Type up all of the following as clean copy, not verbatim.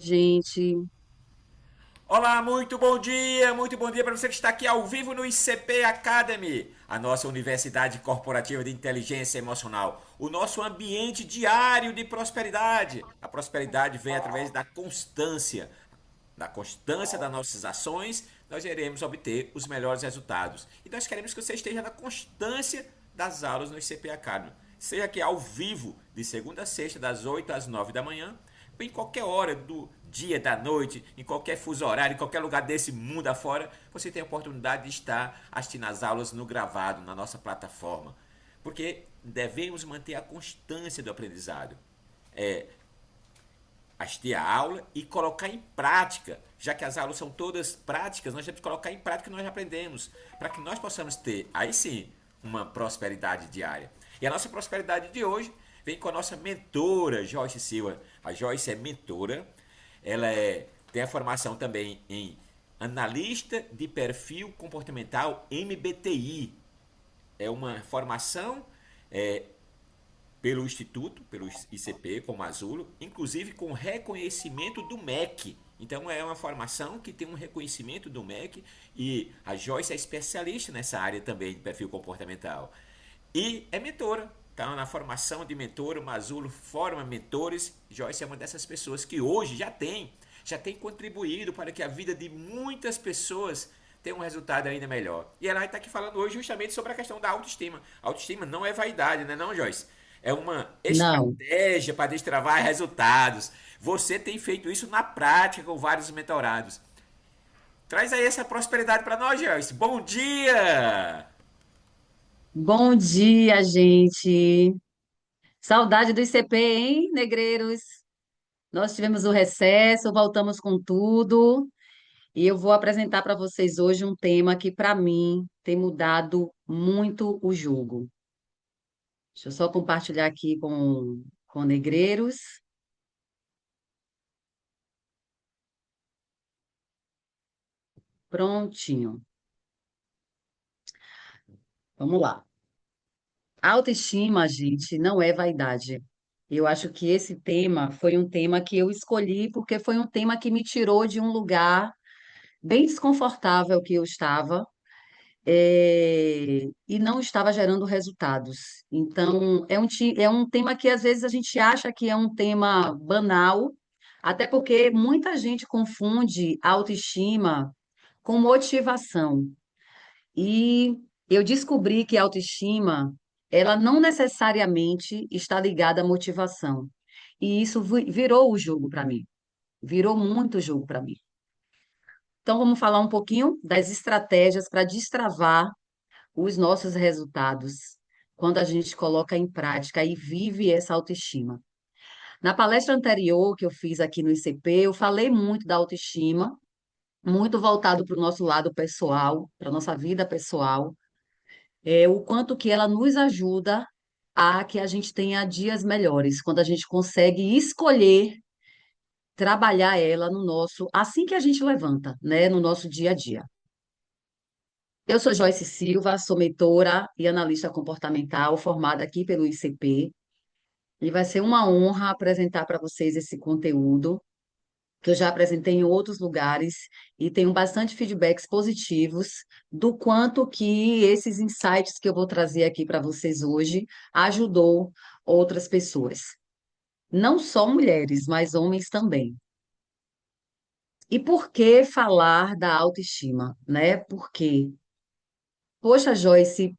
gente. Olá, muito bom dia para você que está aqui ao vivo no ICP Academy, a nossa Universidade Corporativa de Inteligência Emocional, o nosso ambiente diário de prosperidade. A prosperidade vem através da constância das nossas ações, nós iremos obter os melhores resultados. E nós queremos que você esteja na constância das aulas no ICP Academy. Seja aqui ao vivo, de segunda a sexta, das 8 às 9 da manhã, em qualquer hora do dia, da noite, em qualquer fuso horário, em qualquer lugar desse mundo afora, você tem a oportunidade de estar assistindo as aulas no gravado, na nossa plataforma. Porque devemos manter a constância do aprendizado. Assistir a aula e colocar em prática. Já que as aulas são todas práticas, nós temos que colocar em prática o que nós aprendemos, para que nós possamos ter, aí sim, uma prosperidade diária. E a nossa prosperidade de hoje vem com a nossa mentora, Joyce Silva. A Joyce é mentora, tem a formação também em analista de perfil comportamental MBTI. É uma formação pelo Instituto, pelo ICP, como Azulo, inclusive com reconhecimento do MEC. Então é uma formação que tem um reconhecimento do MEC e a Joyce é especialista nessa área também de perfil comportamental. E é mentora, está na formação de mentora, o Mazulo forma mentores. Joyce é uma dessas pessoas que hoje já tem contribuído para que a vida de muitas pessoas tenha um resultado ainda melhor. E ela está aqui falando hoje justamente sobre a questão da autoestima. A autoestima não é vaidade, né, não, Joyce? É uma Não. estratégia para destravar resultados. Você tem feito isso na prática com vários mentorados. Traz aí essa prosperidade para nós, Joyce. Bom dia! Bom dia, gente. Saudade do ICP, hein, negreiros? Nós tivemos o recesso, voltamos com tudo. E eu vou apresentar para vocês hoje um tema que, para mim, tem mudado muito o jogo. Deixa eu só compartilhar aqui com negreiros. Prontinho. Vamos lá. Autoestima, gente, não é vaidade. Eu acho que esse tema foi um tema que eu escolhi porque foi um tema que me tirou de um lugar bem desconfortável que eu estava, e não estava gerando resultados. Então, é um tema que às vezes a gente acha que é um tema banal, até porque muita gente confunde autoestima com motivação. E eu descobri que a autoestima, ela não necessariamente está ligada à motivação. E isso virou o jogo para mim. Virou muito jogo para mim. Então, vamos falar um pouquinho das estratégias para destravar os nossos resultados quando a gente coloca em prática e vive essa autoestima. Na palestra anterior que eu fiz aqui no ICP, eu falei muito da autoestima, muito voltado para o nosso lado pessoal, para a nossa vida pessoal, o quanto que ela nos ajuda a que a gente tenha dias melhores, quando a gente consegue escolher trabalhar ela no nosso, assim que a gente levanta, né, no nosso dia a dia. Eu sou Joyce Silva, sou mentora e analista comportamental, formada aqui pelo ICP, e vai ser uma honra apresentar para vocês esse conteúdo, que eu já apresentei em outros lugares e tenho bastante feedbacks positivos do quanto que esses insights que eu vou trazer aqui para vocês hoje ajudou outras pessoas. Não só mulheres, mas homens também. E por que falar da autoestima, né? Porque, poxa, Joyce,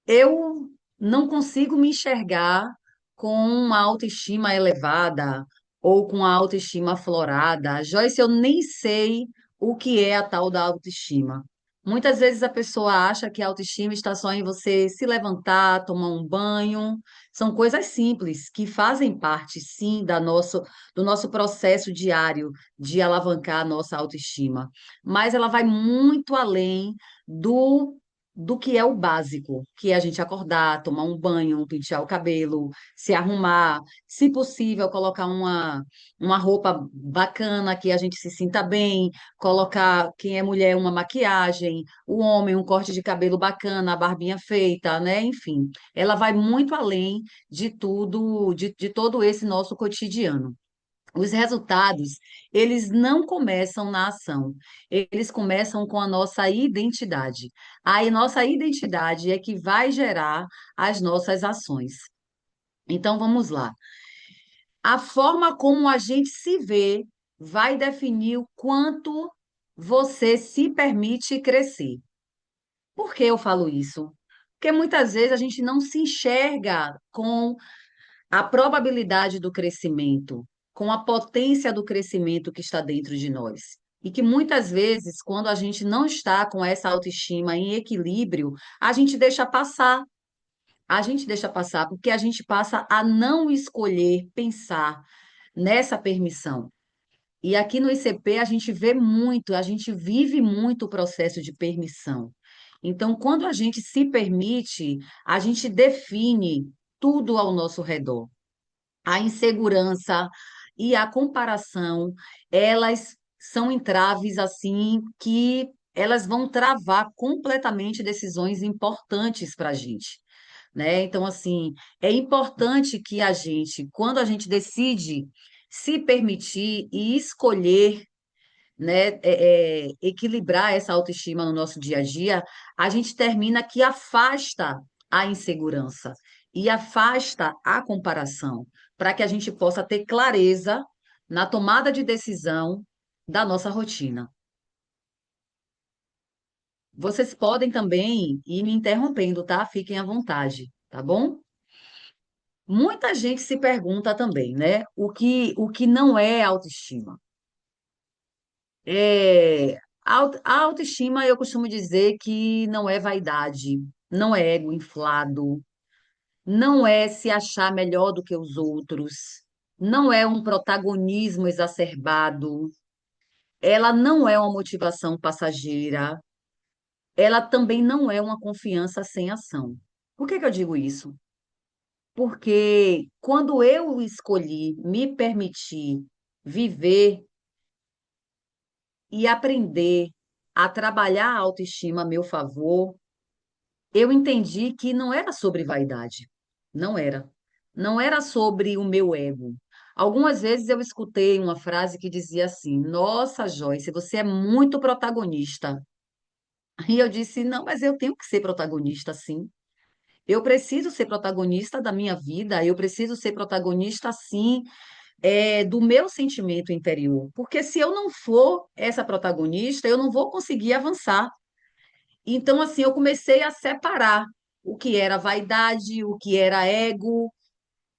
eu não consigo me enxergar com uma autoestima elevada ou com a autoestima aflorada. Joyce, eu nem sei o que é a tal da autoestima. Muitas vezes a pessoa acha que a autoestima está só em você se levantar, tomar um banho. São coisas simples que fazem parte, sim, do nosso processo diário de alavancar a nossa autoestima. Mas ela vai muito além do do que é o básico, que é a gente acordar, tomar um banho, pentear o cabelo, se arrumar, se possível, colocar uma roupa bacana que a gente se sinta bem, colocar, quem é mulher, uma maquiagem, o homem, um corte de cabelo bacana, a barbinha feita, né? Enfim, ela vai muito além de tudo, de todo esse nosso cotidiano. Os resultados, eles não começam na ação, eles começam com a nossa identidade. A nossa identidade é que vai gerar as nossas ações. Então, vamos lá. A forma como a gente se vê vai definir o quanto você se permite crescer. Por que eu falo isso? Porque muitas vezes a gente não se enxerga com a probabilidade do crescimento, com a potência do crescimento que está dentro de nós. E que muitas vezes, quando a gente não está com essa autoestima em equilíbrio, a gente deixa passar. A gente deixa passar porque a gente passa a não escolher pensar nessa permissão. E aqui no ICP a gente vê muito, a gente vive muito o processo de permissão. Então, quando a gente se permite, a gente define tudo ao nosso redor. A insegurança e a comparação, elas são entraves assim que elas vão travar completamente decisões importantes para a gente, né? Então, assim, é importante que a gente, quando a gente decide se permitir e escolher, né, equilibrar essa autoestima no nosso dia a dia, a gente termina que afasta a insegurança e afasta a comparação, para que a gente possa ter clareza na tomada de decisão da nossa rotina. Vocês podem também ir me interrompendo, tá? Fiquem à vontade, tá bom? Muita gente se pergunta também, né? O que não é autoestima? A autoestima, eu costumo dizer que não é vaidade, não é ego inflado, não é se achar melhor do que os outros, não é um protagonismo exacerbado, ela não é uma motivação passageira, ela também não é uma confiança sem ação. Por que que eu digo isso? Porque quando eu escolhi me permitir viver e aprender a trabalhar a autoestima a meu favor, eu entendi que não era sobre vaidade. Não era. Não era sobre o meu ego. Algumas vezes eu escutei uma frase que dizia assim: Nossa, Joyce, você é muito protagonista. E eu disse: Não, mas eu tenho que ser protagonista, sim. Eu preciso ser protagonista da minha vida, eu preciso ser protagonista, sim, do meu sentimento interior. Porque se eu não for essa protagonista, eu não vou conseguir avançar. Então, assim, eu comecei a separar o que era vaidade, o que era ego,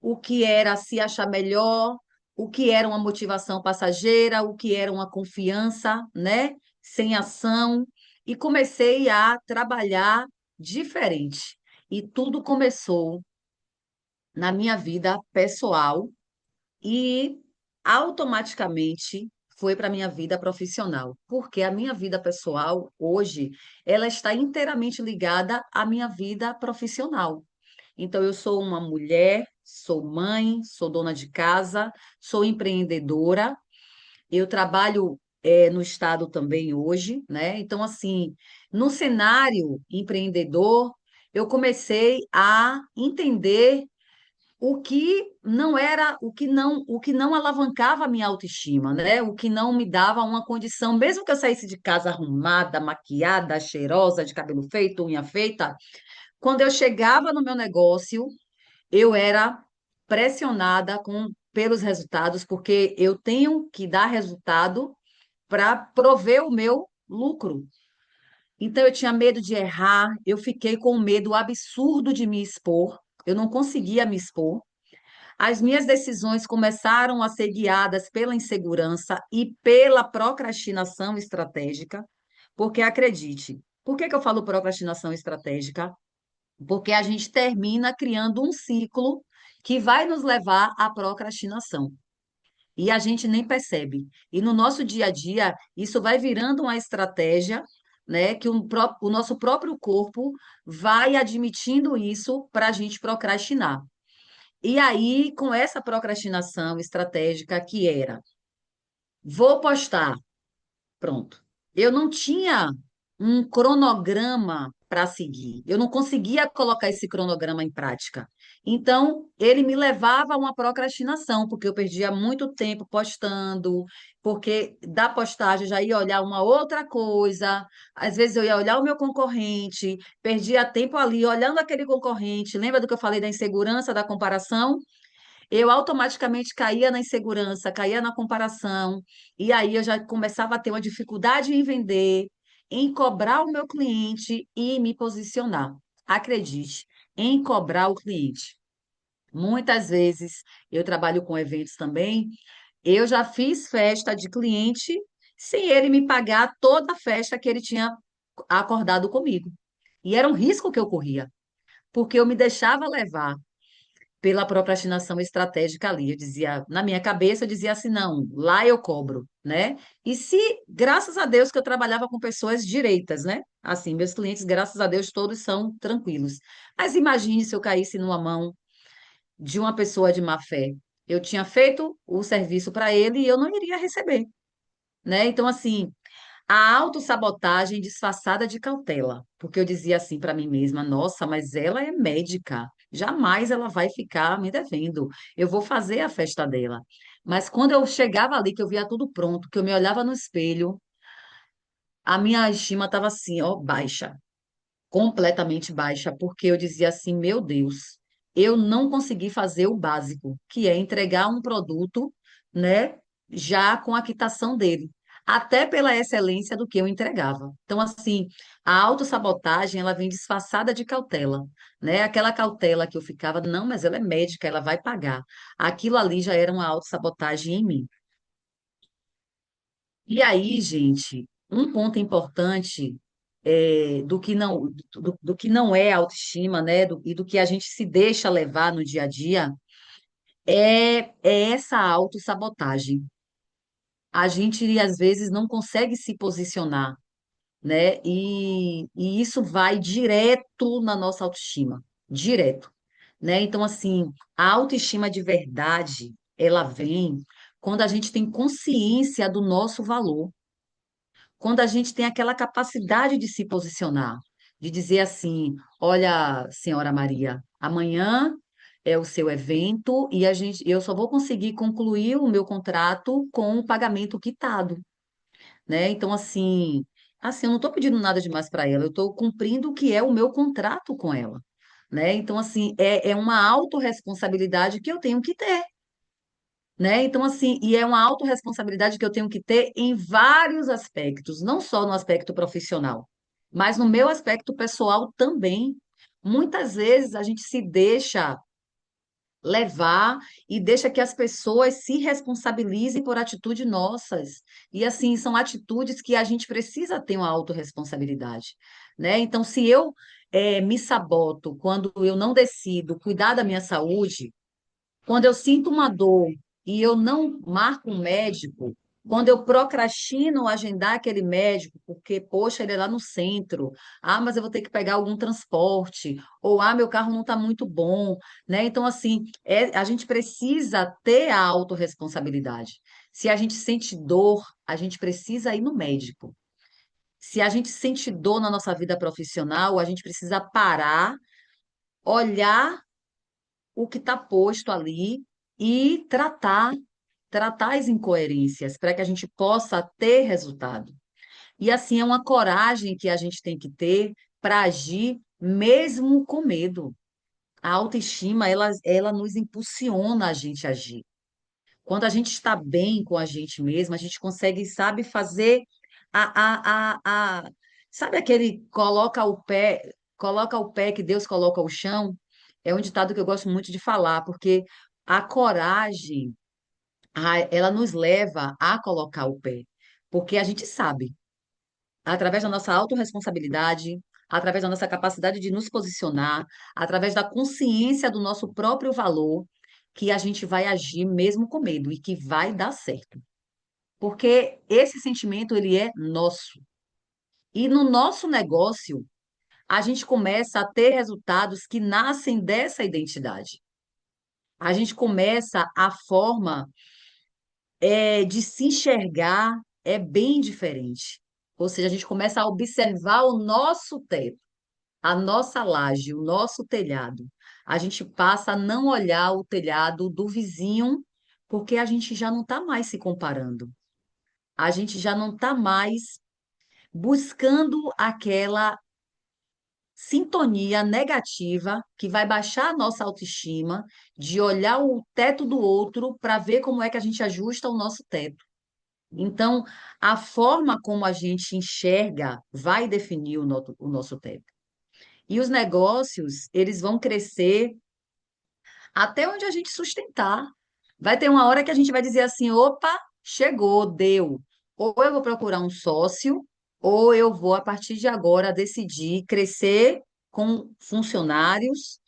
o que era se achar melhor, o que era uma motivação passageira, o que era uma confiança, né, sem ação, e comecei a trabalhar diferente. E tudo começou na minha vida pessoal e automaticamente foi para a minha vida profissional, porque a minha vida pessoal hoje ela está inteiramente ligada à minha vida profissional. Então eu sou uma mulher, sou mãe, sou dona de casa, sou empreendedora, eu trabalho no estado também hoje, né? Então assim, no cenário empreendedor, eu comecei a entender o que não alavancava a minha autoestima, né? O que não me dava uma condição, mesmo que eu saísse de casa arrumada, maquiada, cheirosa, de cabelo feito, unha feita, quando eu chegava no meu negócio, eu era pressionada pelos resultados, porque eu tenho que dar resultado para prover o meu lucro. Então eu tinha medo de errar, eu fiquei com um medo absurdo de me expor, eu não conseguia me expor. As minhas decisões começaram a ser guiadas pela insegurança e pela procrastinação estratégica, porque acredite, por que que eu falo procrastinação estratégica? Porque a gente termina criando um ciclo que vai nos levar à procrastinação. E a gente nem percebe. E no nosso dia a dia, isso vai virando uma estratégia, né, que o nosso próprio corpo vai admitindo isso para a gente procrastinar. E aí, com essa procrastinação estratégica que era, vou postar, pronto. Eu não tinha um cronograma para seguir. Eu não conseguia colocar esse cronograma em prática. Então, ele me levava a uma procrastinação, porque eu perdia muito tempo postando, porque da postagem eu já ia olhar uma outra coisa, às vezes eu ia olhar o meu concorrente, perdia tempo ali olhando aquele concorrente. Lembra do que eu falei da insegurança, da comparação? Eu automaticamente caía na insegurança, caía na comparação, e aí eu já começava a ter uma dificuldade em vender, em cobrar o meu cliente e me posicionar. Acredite, em cobrar o cliente. Muitas vezes eu trabalho com eventos também. Eu já fiz festa de cliente sem ele me pagar toda a festa que ele tinha acordado comigo. E era um risco que eu corria, porque eu me deixava levar pela procrastinação estratégica ali. Eu dizia, na minha cabeça, eu dizia assim, não, lá eu cobro, né? E se, graças a Deus que eu trabalhava com pessoas direitas, né? Assim, meus clientes, graças a Deus, todos são tranquilos. Mas imagine se eu caísse numa mão de uma pessoa de má fé. Eu tinha feito o serviço para ele e eu não iria receber, né? Então, assim, a autossabotagem disfarçada de cautela, porque eu dizia assim para mim mesma: nossa, mas ela é médica, jamais ela vai ficar me devendo. Eu vou fazer a festa dela. Mas quando eu chegava ali, que eu via tudo pronto, que eu me olhava no espelho, a minha estima estava assim, ó, baixa, completamente baixa, porque eu dizia assim, meu Deus, eu não consegui fazer o básico, que é entregar um produto, né, já com a quitação dele, até pela excelência do que eu entregava. Então, assim, a autossabotagem, ela vem disfarçada de cautela, né? Aquela cautela que eu ficava, não, mas ela é médica, ela vai pagar. Aquilo ali já era uma autossabotagem em mim. E aí, gente, um ponto importante do que não é autoestima, né, e do que a gente se deixa levar no dia a dia, é essa autossabotagem. A gente, às vezes, não consegue se posicionar, né, e isso vai direto na nossa autoestima, direto, né? Então, assim, a autoestima de verdade, ela vem quando a gente tem consciência do nosso valor, quando a gente tem aquela capacidade de se posicionar, de dizer assim: olha, senhora Maria, amanhã é o seu evento e eu só vou conseguir concluir o meu contrato com o pagamento quitado, né? Então, assim, eu não estou pedindo nada demais para ela, eu estou cumprindo o que é o meu contrato com ela, né? Então, assim, é uma autorresponsabilidade que eu tenho que ter, né? Então, assim, e é uma autorresponsabilidade que eu tenho que ter em vários aspectos, não só no aspecto profissional, mas no meu aspecto pessoal também. Muitas vezes a gente se deixa levar e deixa que as pessoas se responsabilizem por atitudes nossas. E assim, são atitudes que a gente precisa ter uma autorresponsabilidade, né? Então, se eu me saboto quando eu não decido cuidar da minha saúde, quando eu sinto uma dor e eu não marco um médico, quando eu procrastino agendar aquele médico, porque, poxa, ele é lá no centro, ah, mas eu vou ter que pegar algum transporte, ou ah, meu carro não está muito bom, né? Então, assim, a gente precisa ter a autorresponsabilidade. Se a gente sente dor, a gente precisa ir no médico. Se a gente sente dor na nossa vida profissional, a gente precisa parar, olhar o que está posto ali e tratar as incoerências para que a gente possa ter resultado. E assim é uma coragem que a gente tem que ter para agir mesmo com medo. A autoestima, ela nos impulsiona a gente a agir. Quando a gente está bem com a gente mesmo, a gente consegue, sabe, fazer sabe aquele coloca o pé que Deus coloca o chão? É um ditado que eu gosto muito de falar, porque a coragem, ela nos leva a colocar o pé, porque a gente sabe, através da nossa autorresponsabilidade, através da nossa capacidade de nos posicionar, através da consciência do nosso próprio valor, que a gente vai agir mesmo com medo e que vai dar certo. Porque esse sentimento, ele é nosso. E no nosso negócio, a gente começa a ter resultados que nascem dessa identidade. A gente começa a forma de se enxergar é bem diferente. Ou seja, a gente começa a observar o nosso teto, a nossa laje, o nosso telhado. A gente passa a não olhar o telhado do vizinho, porque a gente já não está mais se comparando. A gente já não está mais buscando aquela sintonia negativa que vai baixar a nossa autoestima, de olhar o teto do outro para ver como é que a gente ajusta o nosso teto. Então, a forma como a gente enxerga vai definir o nosso teto. E os negócios, eles vão crescer até onde a gente sustentar. Vai ter uma hora que a gente vai dizer assim: opa, chegou, deu. Ou eu vou procurar um sócio, ou eu vou, a partir de agora, decidir crescer com funcionários,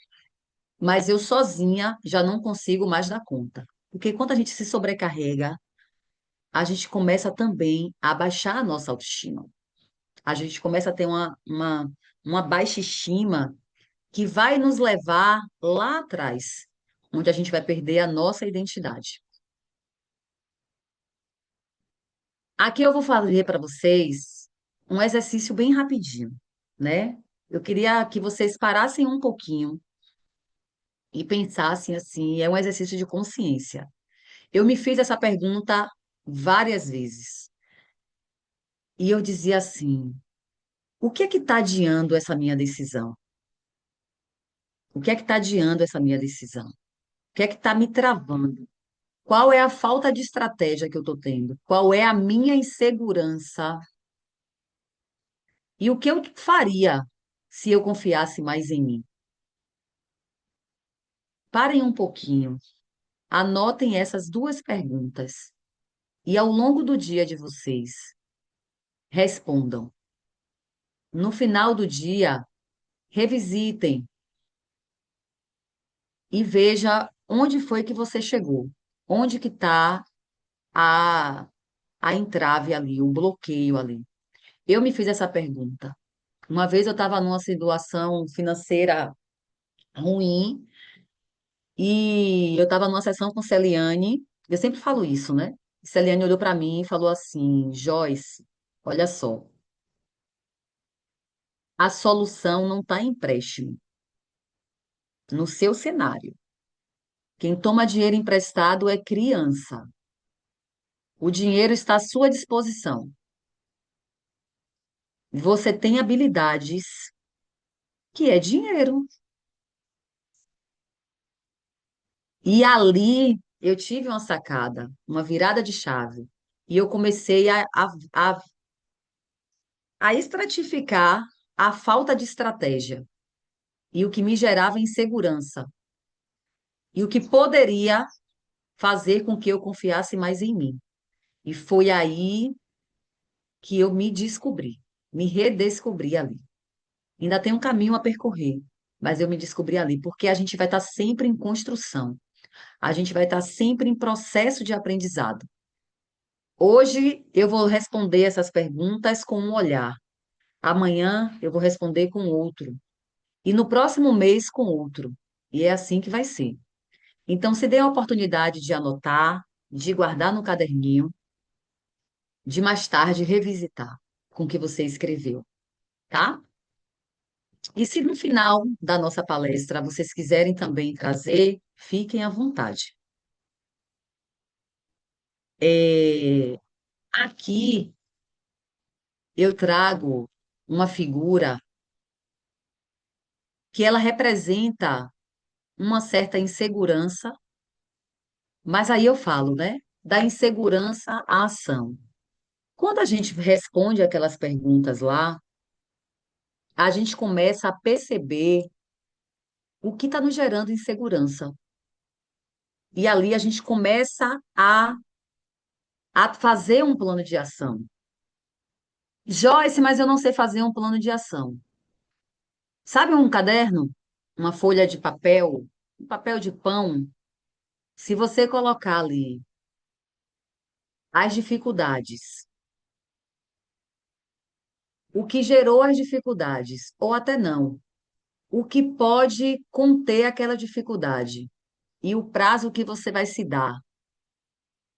mas eu sozinha já não consigo mais dar conta. Porque quando a gente se sobrecarrega, a gente começa também a baixar a nossa autoestima. A gente começa a ter uma baixa estima que vai nos levar lá atrás, onde a gente vai perder a nossa identidade. Aqui eu vou fazer para vocês um exercício bem rapidinho, né? Eu queria que vocês parassem um pouquinho e pensassem assim, é um exercício de consciência. Eu me fiz essa pergunta várias vezes e eu dizia assim: o que é que está adiando essa minha decisão? O que é que está adiando essa minha decisão? O que é que está me travando? Qual é a falta de estratégia que eu estou tendo? Qual é a minha insegurança? E o que eu faria se eu confiasse mais em mim? Parem um pouquinho, anotem essas duas perguntas e ao longo do dia de vocês, respondam. No final do dia, revisitem e veja onde foi que você chegou, onde que está a, a entrave ali, o bloqueio ali. Eu me fiz essa pergunta. Uma vez eu estava numa situação financeira ruim e eu estava numa sessão com Celiane. Eu sempre falo isso, né? Celiane olhou para mim e falou assim: Joyce, olha só, a solução não está em empréstimo, no seu cenário. Quem toma dinheiro emprestado é criança. O dinheiro está à sua disposição. Você tem habilidades, que é dinheiro. E ali eu tive uma sacada, uma virada de chave. E eu comecei a, a estratificar a falta de estratégia e o que me gerava insegurança e o que poderia fazer com que eu confiasse mais em mim. E foi aí que eu me descobri, me redescobri ali. Ainda tem um caminho a percorrer, mas eu me descobri ali, porque a gente vai estar sempre em construção, a gente vai estar sempre em processo de aprendizado. Hoje eu vou responder essas perguntas com um olhar, amanhã eu vou responder com outro, e no próximo mês com outro. E é assim que vai ser. Então, se dê a oportunidade de anotar, de guardar no caderninho, de mais tarde revisitar com o que você escreveu, tá? E se no final da nossa palestra vocês quiserem também trazer, fiquem à vontade. É, aqui eu trago uma figura que ela representa uma certa insegurança, mas aí eu falo, né? Da insegurança à ação. Quando a gente responde aquelas perguntas lá, a gente começa a perceber o que está nos gerando insegurança. E ali a gente começa a fazer um plano de ação. Joyce, mas eu não sei fazer um plano de ação. Sabe um caderno? Uma folha de papel? Um papel de pão? Se você colocar ali as dificuldades, o que gerou as dificuldades, ou até não, o que pode conter aquela dificuldade e o prazo que você vai se dar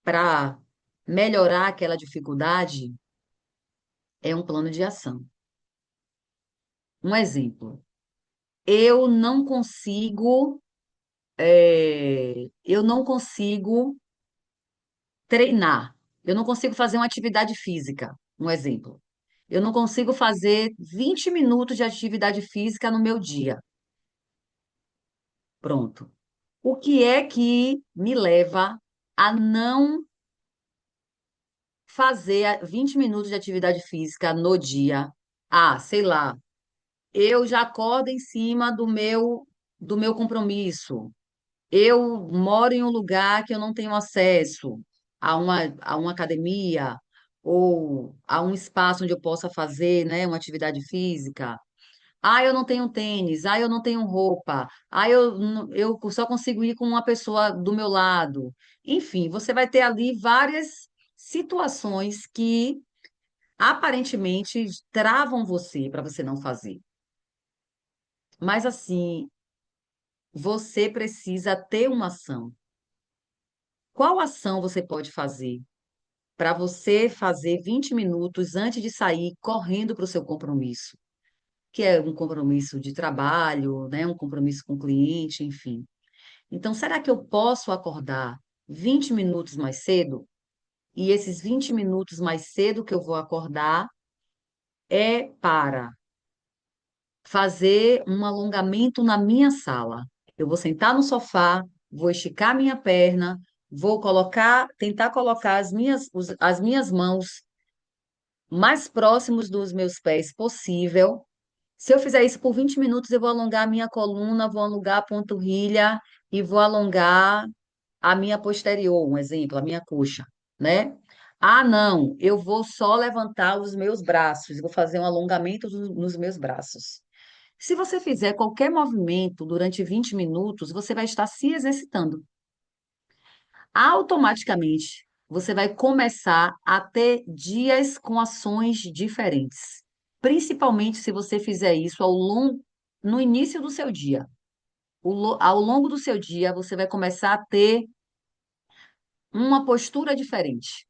para melhorar aquela dificuldade, é um plano de ação. Um exemplo. eu não consigo, eu não consigo treinar. Eu não consigo fazer uma atividade física, um exemplo. Eu não consigo fazer 20 minutos de atividade física no meu dia. Pronto. O que é que me leva a não fazer 20 minutos de atividade física no dia? Ah, sei lá, eu já acordo em cima do meu compromisso. Eu moro em um lugar que eu não tenho acesso a uma academia ou a um espaço onde eu possa fazer, né, uma atividade física. Ah, eu não tenho tênis. Ah, eu não tenho roupa. Ah, eu só consigo ir com uma pessoa do meu lado. Enfim, você vai ter ali várias situações que aparentemente travam você para você não fazer. Mas assim, você precisa ter uma ação. Qual ação você pode fazer para você fazer 20 minutos antes de sair correndo para o seu compromisso? Que é um compromisso de trabalho, né? Um compromisso com o cliente, enfim. Então, será que eu posso acordar 20 minutos mais cedo? E esses 20 minutos mais cedo que eu vou acordar é para fazer um alongamento na minha sala. Eu vou sentar no sofá, vou esticar minha perna, vou tentar colocar as minhas mãos mais próximos dos meus pés possível. Se eu fizer isso por 20 minutos, eu vou alongar a minha coluna, vou alongar a panturrilha e vou alongar a minha posterior, um exemplo, a minha coxa, né? Ah, não, eu vou só levantar os meus braços, vou fazer um alongamento nos meus braços. Se você fizer qualquer movimento durante 20 minutos, você vai estar se exercitando. Automaticamente, você vai começar a ter dias com ações diferentes. Principalmente se você fizer isso no início do seu dia. Ao longo do seu dia, você vai começar a ter uma postura diferente,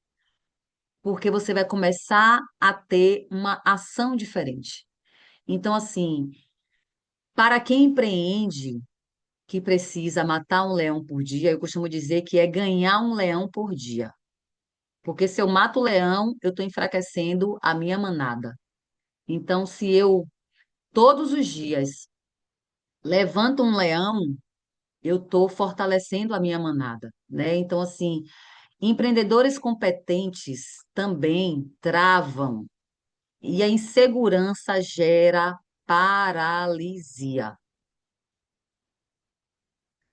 porque você vai começar a ter uma ação diferente. Então, assim, para quem empreende, que precisa matar um leão por dia, eu costumo dizer que é ganhar um leão por dia. Porque se eu mato o leão, eu estou enfraquecendo a minha manada. Então, se eu todos os dias levanto um leão, eu estou fortalecendo a minha manada, né? Então, assim, empreendedores competentes também travam e a insegurança gera paralisia.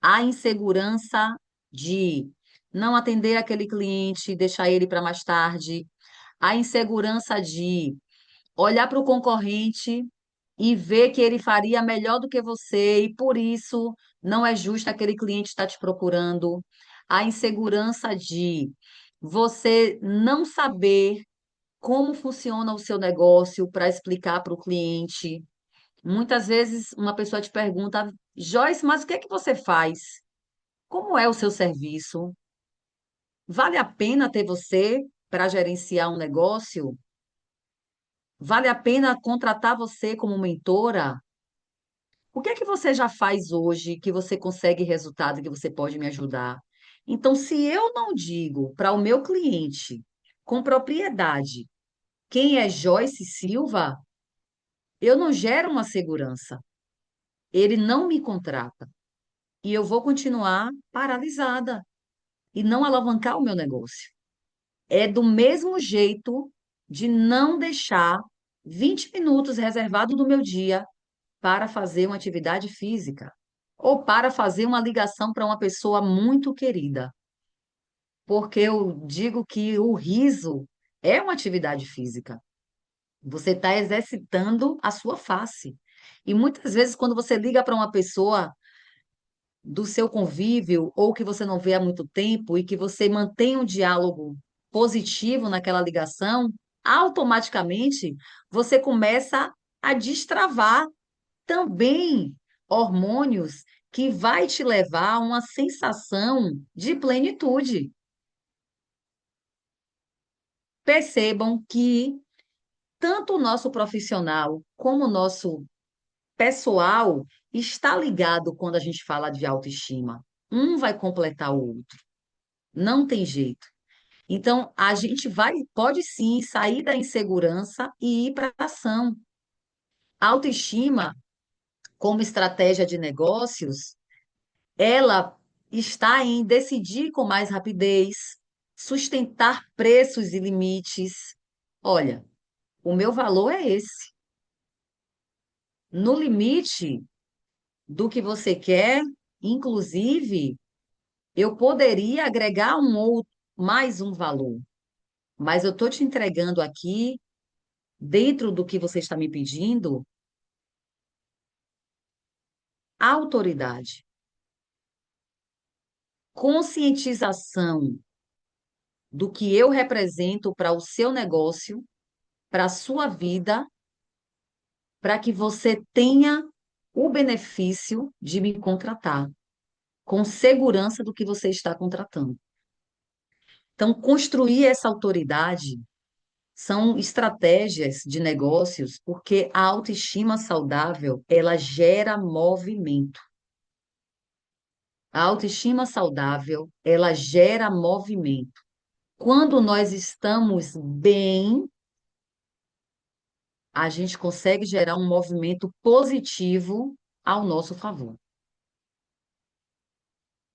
A insegurança de não atender aquele cliente, deixar ele para mais tarde, a insegurança de olhar para o concorrente e ver que ele faria melhor do que você e por isso não é justo aquele cliente estar te procurando. A insegurança de você não saber como funciona o seu negócio para explicar para o cliente. Muitas vezes uma pessoa te pergunta, Joyce, mas o que é que você faz? Como é o seu serviço? Vale a pena ter você para gerenciar um negócio? Vale a pena contratar você como mentora? O que é que você já faz hoje que você consegue resultado que você pode me ajudar? Então, se eu não digo para o meu cliente com propriedade quem é Joyce Silva, eu não gero uma segurança. Ele não me contrata e eu vou continuar paralisada e não alavancar o meu negócio. É do mesmo jeito de não deixar 20 minutos reservados do meu dia para fazer uma atividade física ou para fazer uma ligação para uma pessoa muito querida, porque eu digo que o riso é uma atividade física. Você está exercitando a sua face. E muitas vezes, quando você liga para uma pessoa do seu convívio ou que você não vê há muito tempo e que você mantém um diálogo positivo naquela ligação, automaticamente você começa a destravar também hormônios que vai te levar a uma sensação de plenitude. Percebam que tanto o nosso profissional como o nosso pessoal está ligado quando a gente fala de autoestima. Um vai completar o outro. Não tem jeito. Então, a gente pode sim sair da insegurança e ir para a ação. Autoestima, como estratégia de negócios, ela está em decidir com mais rapidez, sustentar preços e limites. Olha, o meu valor é esse. No limite do que você quer, inclusive, eu poderia agregar mais um valor, mas eu estou te entregando aqui, dentro do que você está me pedindo, autoridade, conscientização do que eu represento para o seu negócio, para a sua vida, para que você tenha o benefício de me contratar, com segurança do que você está contratando. Então, construir essa autoridade são estratégias de negócios, porque a autoestima saudável, ela gera movimento. A autoestima saudável, ela gera movimento. Quando nós estamos bem, a gente consegue gerar um movimento positivo ao nosso favor.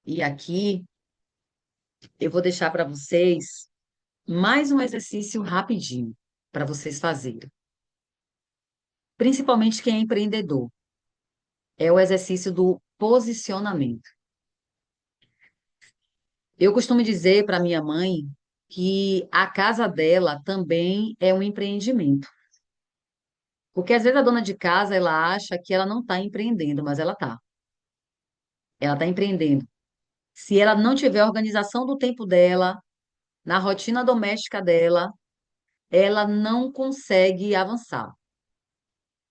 E aqui eu vou deixar para vocês mais um exercício rapidinho para vocês fazerem. Principalmente quem é empreendedor. É o exercício do posicionamento. Eu costumo dizer para minha mãe que a casa dela também é um empreendimento. Porque às vezes a dona de casa ela acha que ela não está empreendendo, mas ela está. Ela está empreendendo. Se ela não tiver organização do tempo dela, na rotina doméstica dela, ela não consegue avançar.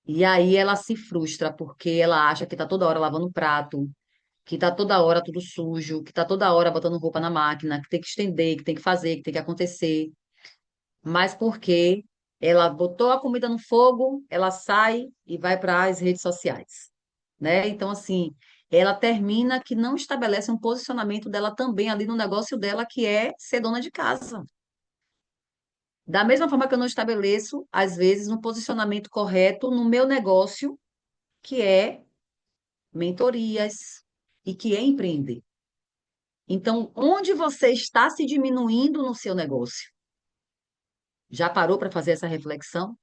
E aí ela se frustra porque ela acha que está toda hora lavando prato, que está toda hora tudo sujo, que está toda hora botando roupa na máquina, que tem que estender, que tem que fazer, que tem que acontecer. Mas porque ela botou a comida no fogo, ela sai e vai para as redes sociais, né? Então, assim, ela termina que não estabelece um posicionamento dela também ali no negócio dela, que é ser dona de casa. Da mesma forma que eu não estabeleço, às vezes, um posicionamento correto no meu negócio, que é mentorias e que é empreender. Então, onde você está se diminuindo no seu negócio? Já parou para fazer essa reflexão?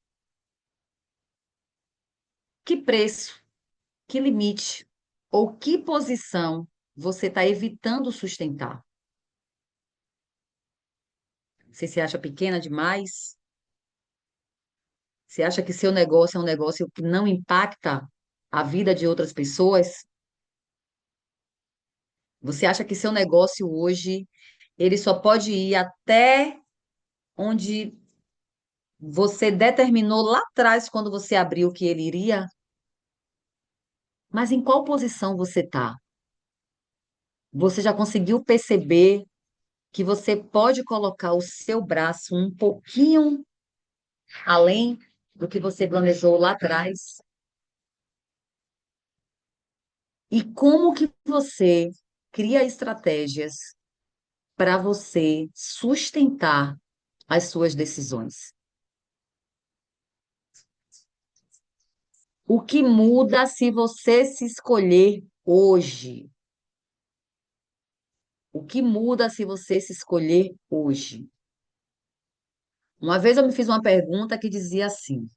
Que preço, que limite ou que posição você está evitando sustentar? Você se acha pequena demais? Você acha que seu negócio é um negócio que não impacta a vida de outras pessoas? Você acha que seu negócio hoje ele só pode ir até onde você determinou lá atrás quando você abriu que ele iria? Mas em qual posição você está? Você já conseguiu perceber que você pode colocar o seu braço um pouquinho além do que você planejou lá atrás? E como que você cria estratégias para você sustentar as suas decisões? O que muda se você se escolher hoje? O que muda se você se escolher hoje? Uma vez eu me fiz uma pergunta que dizia assim: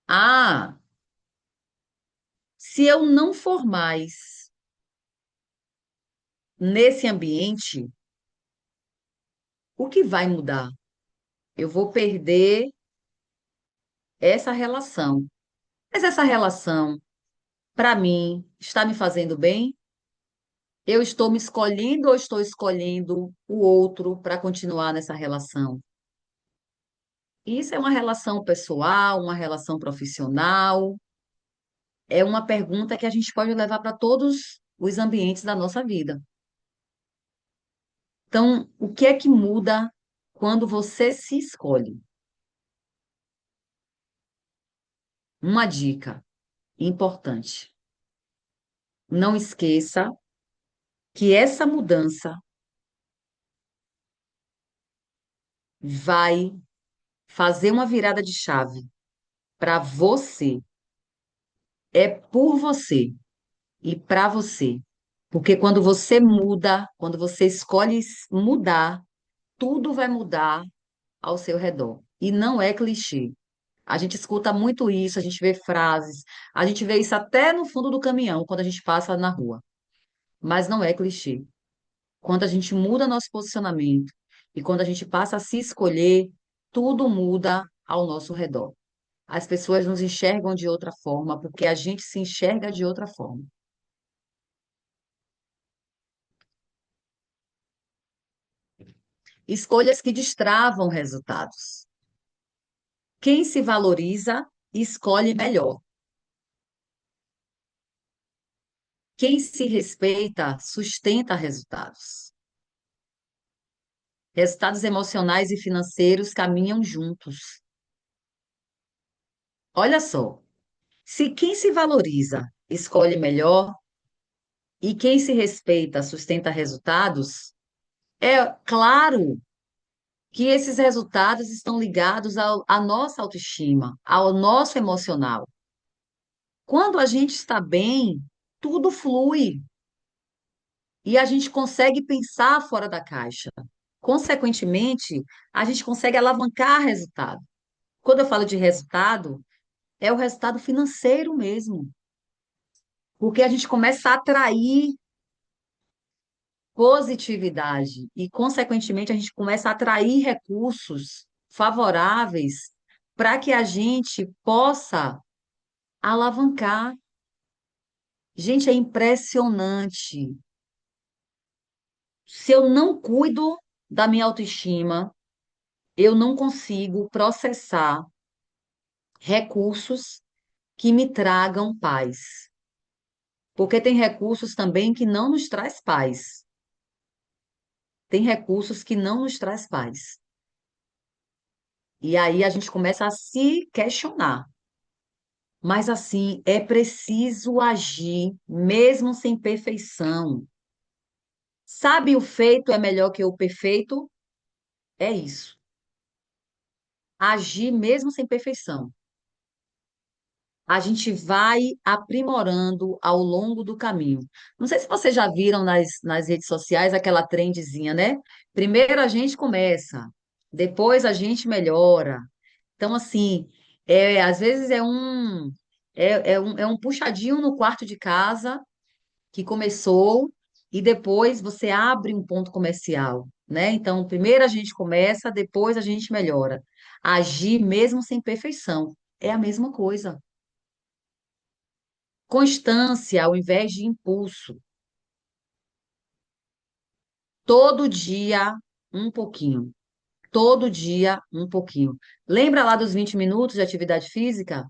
Ah, se eu não for mais nesse ambiente, o que vai mudar? Eu vou perder essa relação. Mas essa relação, para mim, está me fazendo bem? Eu estou me escolhendo ou estou escolhendo o outro para continuar nessa relação? Isso é uma relação pessoal, uma relação profissional, é uma pergunta que a gente pode levar para todos os ambientes da nossa vida. Então, o que é que muda quando você se escolhe? Uma dica importante. Não esqueça que essa mudança vai fazer uma virada de chave para você. É por você e para você. Porque quando você muda, quando você escolhe mudar, tudo vai mudar ao seu redor. E não é clichê. A gente escuta muito isso, a gente vê frases, a gente vê isso até no fundo do caminhão, quando a gente passa na rua. Mas não é clichê. Quando a gente muda nosso posicionamento e quando a gente passa a se escolher, tudo muda ao nosso redor. As pessoas nos enxergam de outra forma, porque a gente se enxerga de outra forma. Escolhas que destravam resultados. Quem se valoriza, escolhe melhor. Quem se respeita, sustenta resultados. Resultados emocionais e financeiros caminham juntos. Olha só, se quem se valoriza escolhe melhor e quem se respeita sustenta resultados, é claro que esses resultados estão ligados à nossa autoestima, ao nosso emocional. Quando a gente está bem, tudo flui e a gente consegue pensar fora da caixa. Consequentemente, a gente consegue alavancar resultado. Quando eu falo de resultado, é o resultado financeiro mesmo, porque a gente começa a atrair positividade e, consequentemente, a gente começa a atrair recursos favoráveis para que a gente possa alavancar. Gente, é impressionante. Se eu não cuido da minha autoestima, eu não consigo processar recursos que me tragam paz. Porque tem recursos também que não nos traz paz. Tem recursos que não nos traz paz. E aí a gente começa a se questionar. Mas assim, é preciso agir, mesmo sem perfeição. Sabe, o feito é melhor que o perfeito? É isso. Agir mesmo sem perfeição. A gente vai aprimorando ao longo do caminho. Não sei se vocês já viram nas redes sociais aquela trendzinha, né? Primeiro a gente começa, depois a gente melhora. Então, assim, às vezes é um puxadinho no quarto de casa que começou e depois você abre um ponto comercial, né? Então, primeiro a gente começa, depois a gente melhora. Agir mesmo sem perfeição é a mesma coisa. Constância ao invés de impulso. Todo dia um pouquinho. Todo dia um pouquinho. Lembra lá dos 20 minutos de atividade física?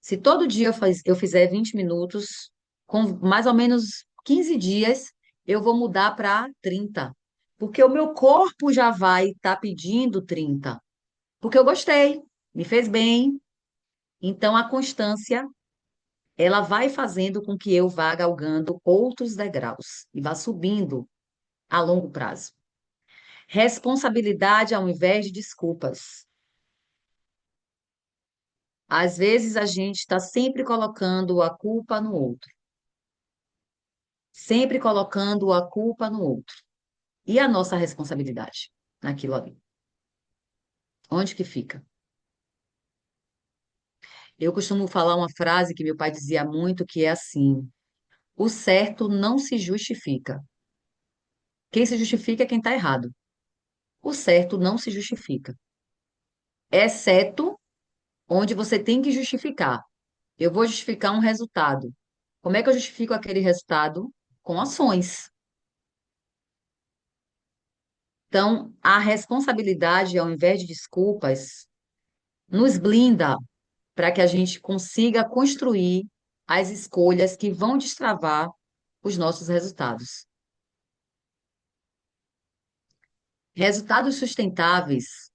Se todo dia eu fizer 20 minutos, com mais ou menos 15 dias, eu vou mudar para 30. Porque o meu corpo já vai estar pedindo 30. Porque eu gostei, me fez bem. Então, a constância, ela vai fazendo com que eu vá galgando outros degraus e vá subindo a longo prazo. Responsabilidade ao invés de desculpas. Às vezes a gente está sempre colocando a culpa no outro, sempre colocando a culpa no outro. E a nossa responsabilidade naquilo ali? Onde que fica? Eu costumo falar uma frase que meu pai dizia muito, que é assim: o certo não se justifica. Quem se justifica é quem está errado. O certo não se justifica, exceto onde você tem que justificar. Eu vou justificar um resultado. Como é que eu justifico aquele resultado? Com ações. Então, a responsabilidade, ao invés de desculpas, nos blinda para que a gente consiga construir as escolhas que vão destravar os nossos resultados. Resultados sustentáveis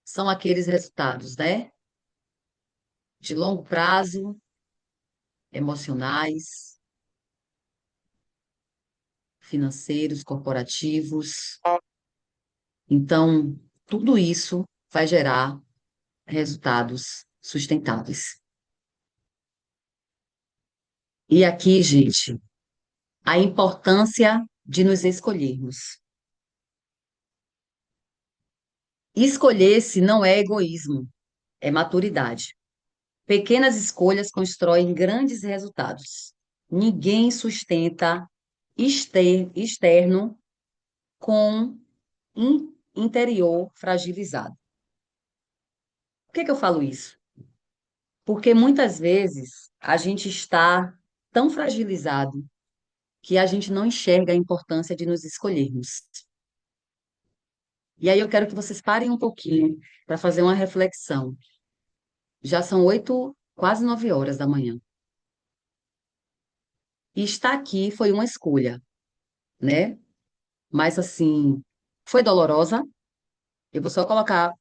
são aqueles resultados, né? de longo prazo, emocionais, financeiros, corporativos. Então, tudo isso vai gerar resultados sustentáveis. E aqui, gente, a importância de nos escolhermos. Escolher-se não é egoísmo, é maturidade. Pequenas escolhas constroem grandes resultados. Ninguém sustenta externo com interior fragilizado. Por que que eu falo isso? Porque muitas vezes a gente está tão fragilizado que a gente não enxerga a importância de nos escolhermos. E aí eu quero que vocês parem um pouquinho para fazer uma reflexão. Já são 8, quase 9 horas da manhã. E estar aqui foi uma escolha, né? Mas assim, foi dolorosa. Eu vou só colocar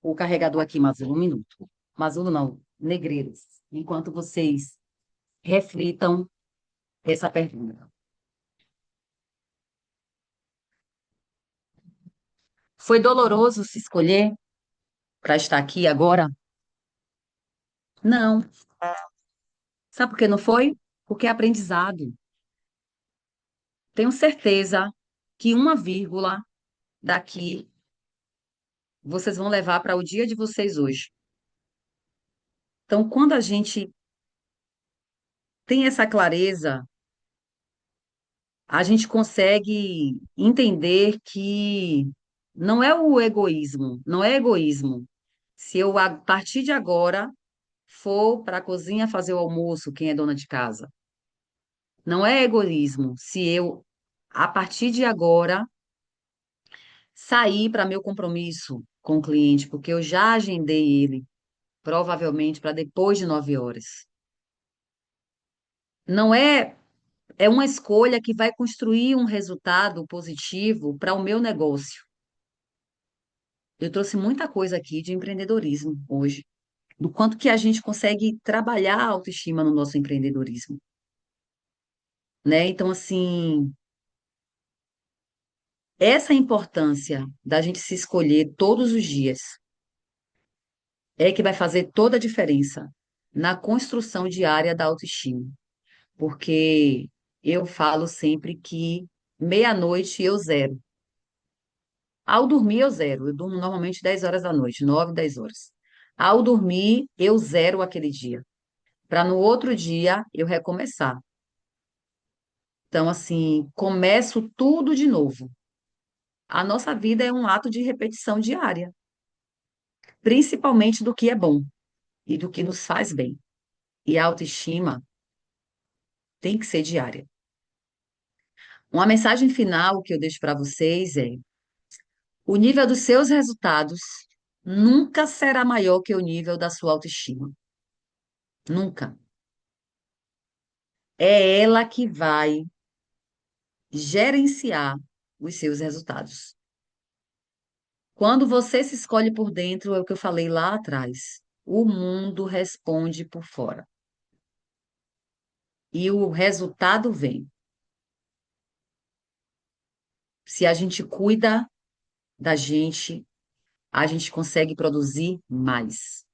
o carregador aqui, Masulo, um minuto. Masulo não, Negreiros, enquanto vocês reflitam essa pergunta. Foi doloroso se escolher para estar aqui agora? Não. Sabe por que não foi? Porque é aprendizado. Tenho certeza que uma vírgula daqui vocês vão levar para o dia de vocês hoje. Então, quando a gente tem essa clareza, a gente consegue entender que não é o egoísmo, não é egoísmo. Se eu, a partir de agora, for para a cozinha fazer o almoço, quem é dona de casa, não é egoísmo. Se eu, a partir de agora, sair para meu compromisso com o cliente, porque eu já agendei ele, provavelmente para depois de 9 horas. Não é, é uma escolha que vai construir um resultado positivo para o meu negócio. Eu trouxe muita coisa aqui de empreendedorismo hoje, do quanto que a gente consegue trabalhar a autoestima no nosso empreendedorismo, né? Então, assim, essa importância da gente se escolher todos os dias é que vai fazer toda a diferença na construção diária da autoestima, porque eu falo sempre que meia-noite eu zero. Ao dormir, eu zero. Eu durmo normalmente 10 horas da noite, 9, 10 horas. Ao dormir, eu zero aquele dia, para no outro dia eu recomeçar. Então, assim, começo tudo de novo. A nossa vida é um ato de repetição diária, principalmente do que é bom e do que nos faz bem. E a autoestima tem que ser diária. Uma mensagem final que eu deixo para vocês é: o nível dos seus resultados nunca será maior que o nível da sua autoestima. Nunca. É ela que vai gerenciar os seus resultados. Quando você se escolhe por dentro, é o que eu falei lá atrás. O mundo responde por fora. E o resultado vem. Se a gente cuida da gente, a gente consegue produzir mais.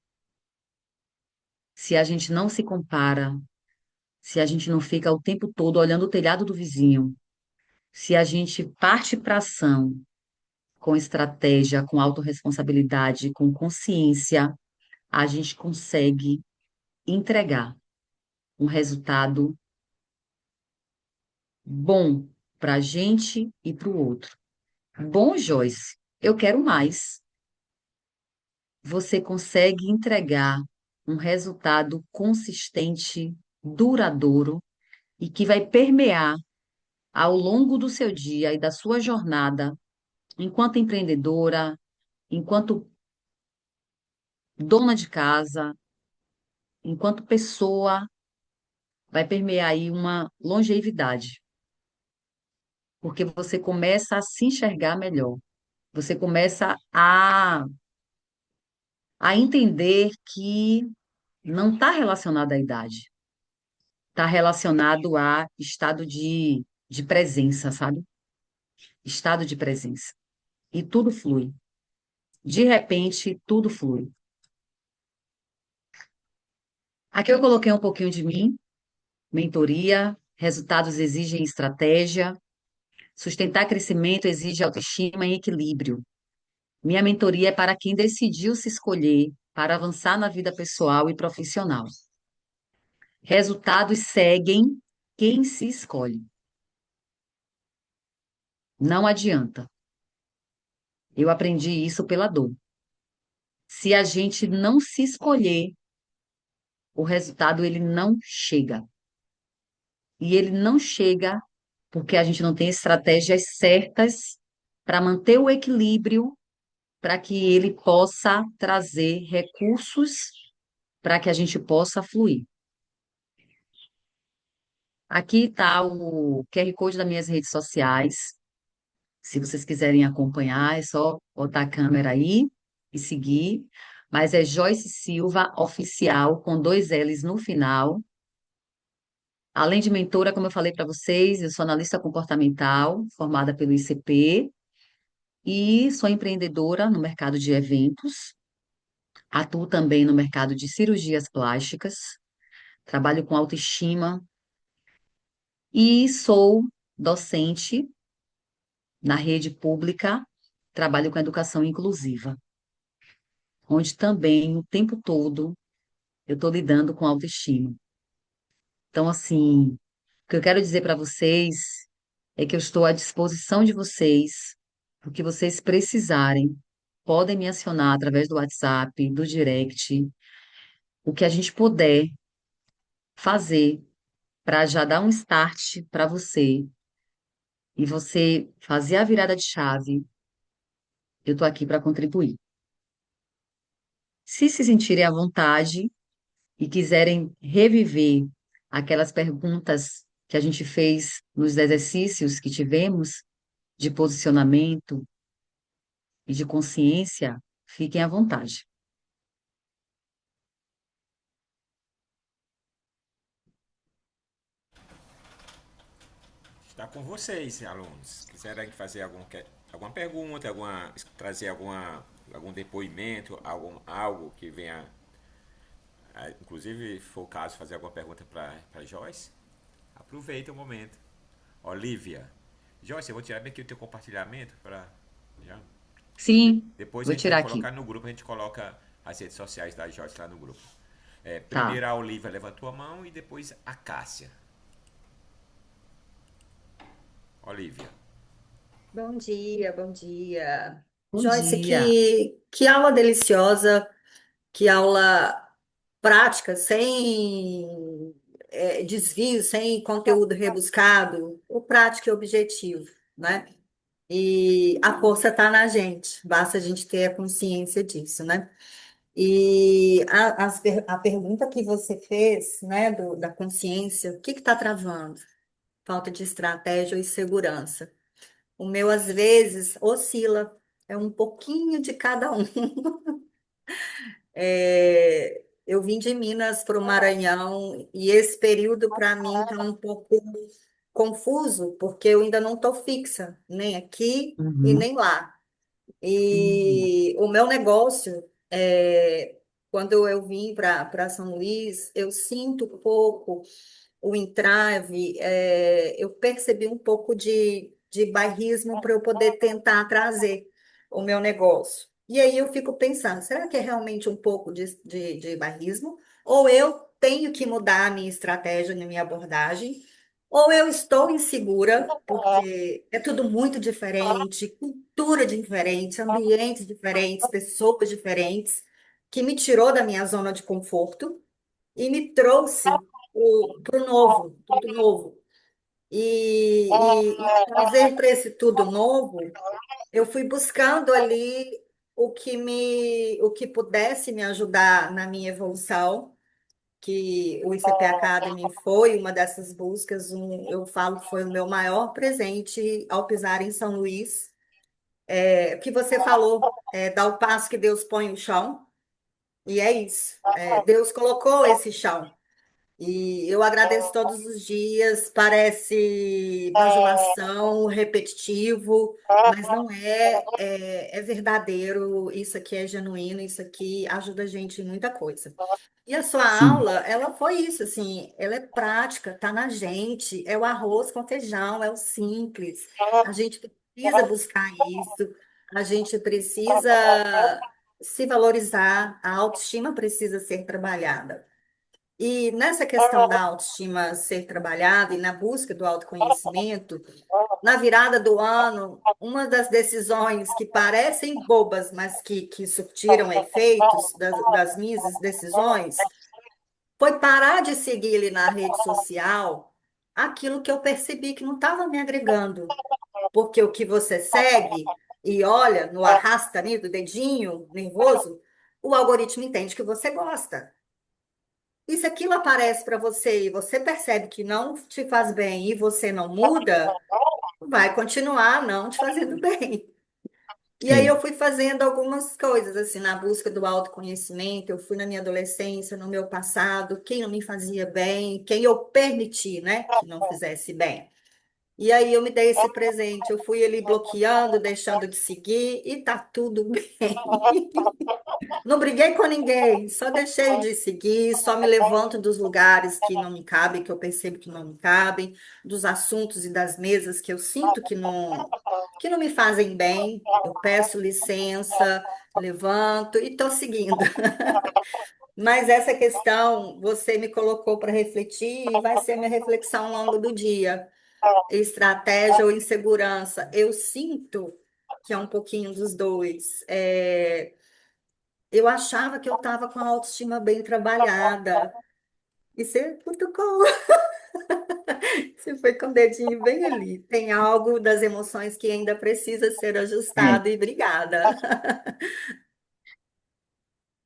Se a gente não se compara, se a gente não fica o tempo todo olhando o telhado do vizinho, se a gente parte para ação com estratégia, com autorresponsabilidade, com consciência, a gente consegue entregar um resultado bom para a gente e para o outro. Bom, Joyce, eu quero mais. Você consegue entregar um resultado consistente, duradouro e que vai permear ao longo do seu dia e da sua jornada, enquanto empreendedora, enquanto dona de casa, enquanto pessoa, vai permear aí uma longevidade, porque você começa a se enxergar melhor. Você começa a entender que não está relacionado à idade, está relacionado a estado de presença, sabe? Estado de presença. E tudo flui. De repente, tudo flui. Aqui eu coloquei um pouquinho de mim, mentoria, resultados exigem estratégia, sustentar crescimento exige autoestima e equilíbrio. Minha mentoria é para quem decidiu se escolher para avançar na vida pessoal e profissional. Resultados seguem quem se escolhe. Não adianta. Eu aprendi isso pela dor. Se a gente não se escolher, o resultado ele não chega. E ele não chega porque a gente não tem estratégias certas para manter o equilíbrio, para que ele possa trazer recursos para que a gente possa fluir. Aqui está o QR Code das minhas redes sociais. Se vocês quiserem acompanhar, é só botar a câmera aí e seguir. Mas é Joyce Silva Oficial, com dois L's no final. Além de mentora, como eu falei para vocês, eu sou analista comportamental, formada pelo ICP, e sou empreendedora no mercado de eventos. Atuo também no mercado de cirurgias plásticas, trabalho com autoestima e sou docente na rede pública, trabalho com educação inclusiva, onde também o tempo todo eu estou lidando com autoestima. Então, assim, o que eu quero dizer para vocês é que eu estou à disposição de vocês, o que vocês precisarem, podem me acionar através do WhatsApp, do direct, o que a gente puder fazer para já dar um start para você e você fazer a virada de chave, eu estou aqui para contribuir. Se sentirem à vontade e quiserem reviver aquelas perguntas que a gente fez nos exercícios que tivemos de posicionamento e de consciência, fiquem à vontade. Está com vocês, alunos. Quiserem fazer alguma pergunta, trazer algum depoimento, algo que venha, inclusive, se for o caso, fazer alguma pergunta para Joyce, aproveita o momento. Olivia. Joyce, eu vou tirar bem aqui o teu compartilhamento para. Já. Sim, Depois a vou gente vai tirar aqui. colocar no grupo, a gente coloca as redes sociais da Joyce lá no grupo. Tá. Primeiro a Olivia levantou a mão e depois a Cássia. Olivia. Bom dia, bom dia. Bom Joyce, dia. que aula deliciosa, que aula prática, sem desvio, sem conteúdo rebuscado, o prático e objetivo, né? E a força está na gente, basta a gente ter a consciência disso, né? E a pergunta que você fez, né, da consciência, o que está travando? Falta de estratégia e segurança. O meu, às vezes, oscila, é um pouquinho de cada um. Eu vim de Minas para o Maranhão e esse período, para mim, está um pouco confuso, porque eu ainda não estou fixa, nem aqui e Uhum. nem lá. Uhum. E o meu negócio, quando eu vim para São Luís, eu sinto um pouco o entrave, eu percebi um pouco de bairrismo para eu poder tentar trazer o meu negócio. E aí eu fico pensando, será que é realmente um pouco de bairrismo? Ou eu tenho que mudar a minha estratégia, a minha abordagem? Ou eu estou insegura, porque é tudo muito diferente, cultura diferente, ambientes diferentes, pessoas diferentes, que me tirou da minha zona de conforto e me trouxe para o novo, tudo novo. E trazer para esse tudo novo, eu fui buscando ali o que pudesse me ajudar na minha evolução, que o ICP Academy foi uma dessas buscas, eu falo que foi o meu maior presente ao pisar em São Luís. O que você falou, dar o passo que Deus põe no chão. E é isso. Deus colocou esse chão. E eu agradeço todos os dias. Parece bajulação, repetitivo, mas não é, é verdadeiro. Isso aqui é genuíno, isso aqui ajuda a gente em muita coisa. E a sua Sim, aula, ela foi isso, assim, ela é prática, tá na gente, é o arroz com feijão, é o simples. A gente precisa buscar isso, a gente precisa se valorizar, a autoestima precisa ser trabalhada. E nessa questão da autoestima ser trabalhada e na busca do autoconhecimento, na virada do ano, uma das decisões que parecem bobas, mas que surtiram efeitos das minhas decisões, foi parar de seguir ele na rede social aquilo que eu percebi que não estava me agregando. Porque o que você segue e olha no arrasta ali do dedinho nervoso, o algoritmo entende que você gosta. E se aquilo aparece para você e você percebe que não te faz bem e você não muda, vai continuar não te fazendo bem. E aí é. eu fui fazendo algumas coisas, assim, na busca do autoconhecimento, eu fui na minha adolescência, no meu passado, quem não me fazia bem, quem eu permiti, né, que não fizesse bem. E aí eu me dei esse presente, eu fui ali bloqueando, deixando de seguir, e tá tudo bem. Não briguei com ninguém, só deixei de seguir, só me levanto dos lugares que não me cabem, que eu percebo que não me cabem, dos assuntos e das mesas que eu sinto que não me fazem bem. Eu peço licença, levanto e estou seguindo. Mas essa questão você me colocou para refletir e vai ser minha reflexão ao longo do dia. Estratégia ou insegurança? Eu sinto que é um pouquinho dos dois. Eu achava que eu estava com a autoestima bem trabalhada. E você cutucou, você foi com o dedinho bem ali. Tem algo das emoções que ainda precisa ser É. ajustado e obrigada.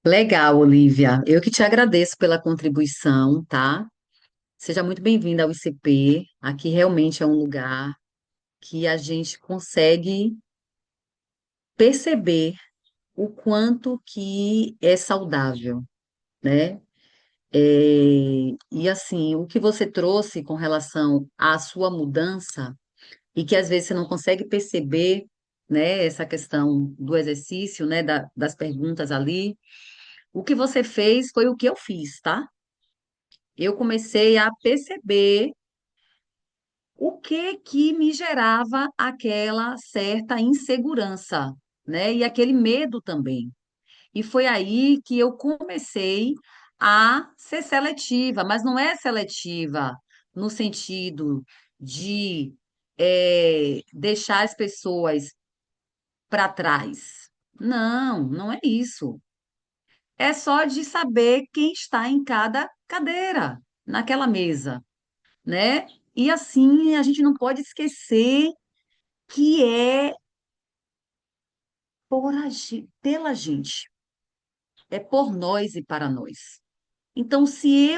Legal, Olivia. Eu que te agradeço pela contribuição, tá? Seja muito bem-vinda ao ICP. Aqui realmente é um lugar que a gente consegue perceber o quanto que é saudável, né? E assim, o que você trouxe com relação à sua mudança, e que às vezes você não consegue perceber, né, essa questão do exercício, né, das perguntas ali, o que você fez foi o que eu fiz, tá? Eu comecei a perceber o que que me gerava aquela certa insegurança, né, e aquele medo também. E foi aí que eu comecei a ser seletiva, mas não é seletiva no sentido de deixar as pessoas para trás. Não, não é isso. É só de saber quem está em cada cadeira, naquela mesa, né? E assim, a gente não pode esquecer que é pela gente, é por nós e para nós. Então, se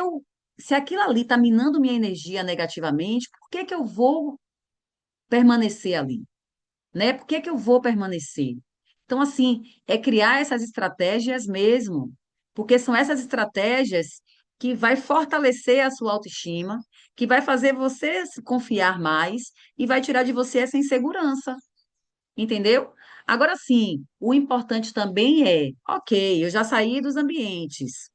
aquilo ali está minando minha energia negativamente, por que que eu vou permanecer ali, né? Por que que eu vou permanecer? Então, assim, é criar essas estratégias mesmo, porque são essas estratégias que vai fortalecer a sua autoestima, que vai fazer você se confiar mais e vai tirar de você essa insegurança, entendeu? Agora sim, o importante também é, ok, eu já saí dos ambientes,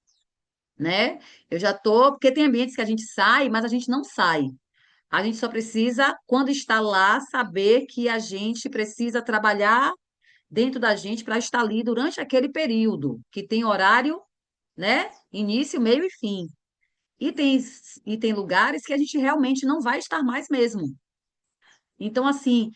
né? Eu já tô, porque tem ambientes que a gente sai, mas a gente não sai. A gente só precisa, quando está lá, saber que a gente precisa trabalhar dentro da gente para estar ali durante aquele período, que tem horário, né? Início, meio e fim. E tem, e tem lugares que a gente realmente não vai estar mais mesmo. Então, assim,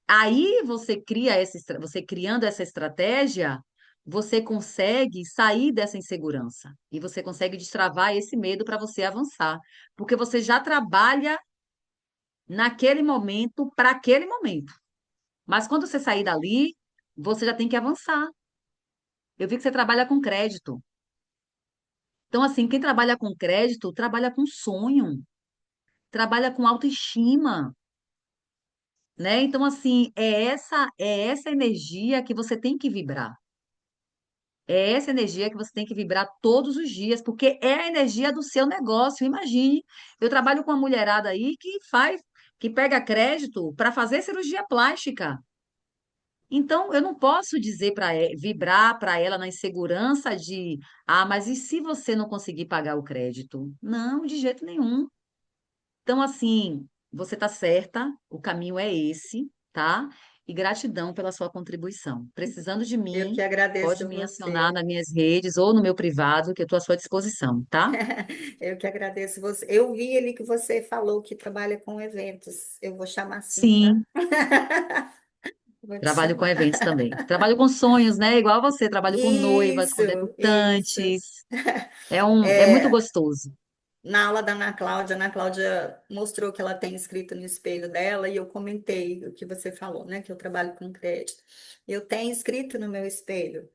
aí você cria você criando essa estratégia, você consegue sair dessa insegurança e você consegue destravar esse medo para você avançar, porque você já trabalha naquele momento para aquele momento. Mas quando você sair dali, você já tem que avançar. Eu vi que você trabalha com crédito. Então, assim, quem trabalha com crédito trabalha com sonho, trabalha com autoestima, né? Então, assim, é essa energia que você tem que vibrar. É essa energia que você tem que vibrar todos os dias, porque é a energia do seu negócio. Imagine, eu trabalho com uma mulherada aí que pega crédito para fazer cirurgia plástica. Então, eu não posso dizer para vibrar para ela na insegurança de, mas e se você não conseguir pagar o crédito? Não, de jeito nenhum. Então, assim, você está certa, o caminho é esse, tá? E gratidão pela sua contribuição. Precisando de Eu mim, que pode agradeço me acionar você. nas minhas redes ou no meu privado, que eu estou à sua disposição, tá? Eu que agradeço você. Eu vi ali que você falou que trabalha com eventos. Eu vou chamar assim, tá? Sim, Vou te trabalho com chamar. eventos também. Trabalho com sonhos, né? Igual você, trabalho com noivas, Isso, com isso. debutantes. É muito É, gostoso. na aula da Ana Cláudia mostrou que ela tem escrito no espelho dela e eu comentei o que você falou, né? Que eu trabalho com crédito. Eu tenho escrito no meu espelho.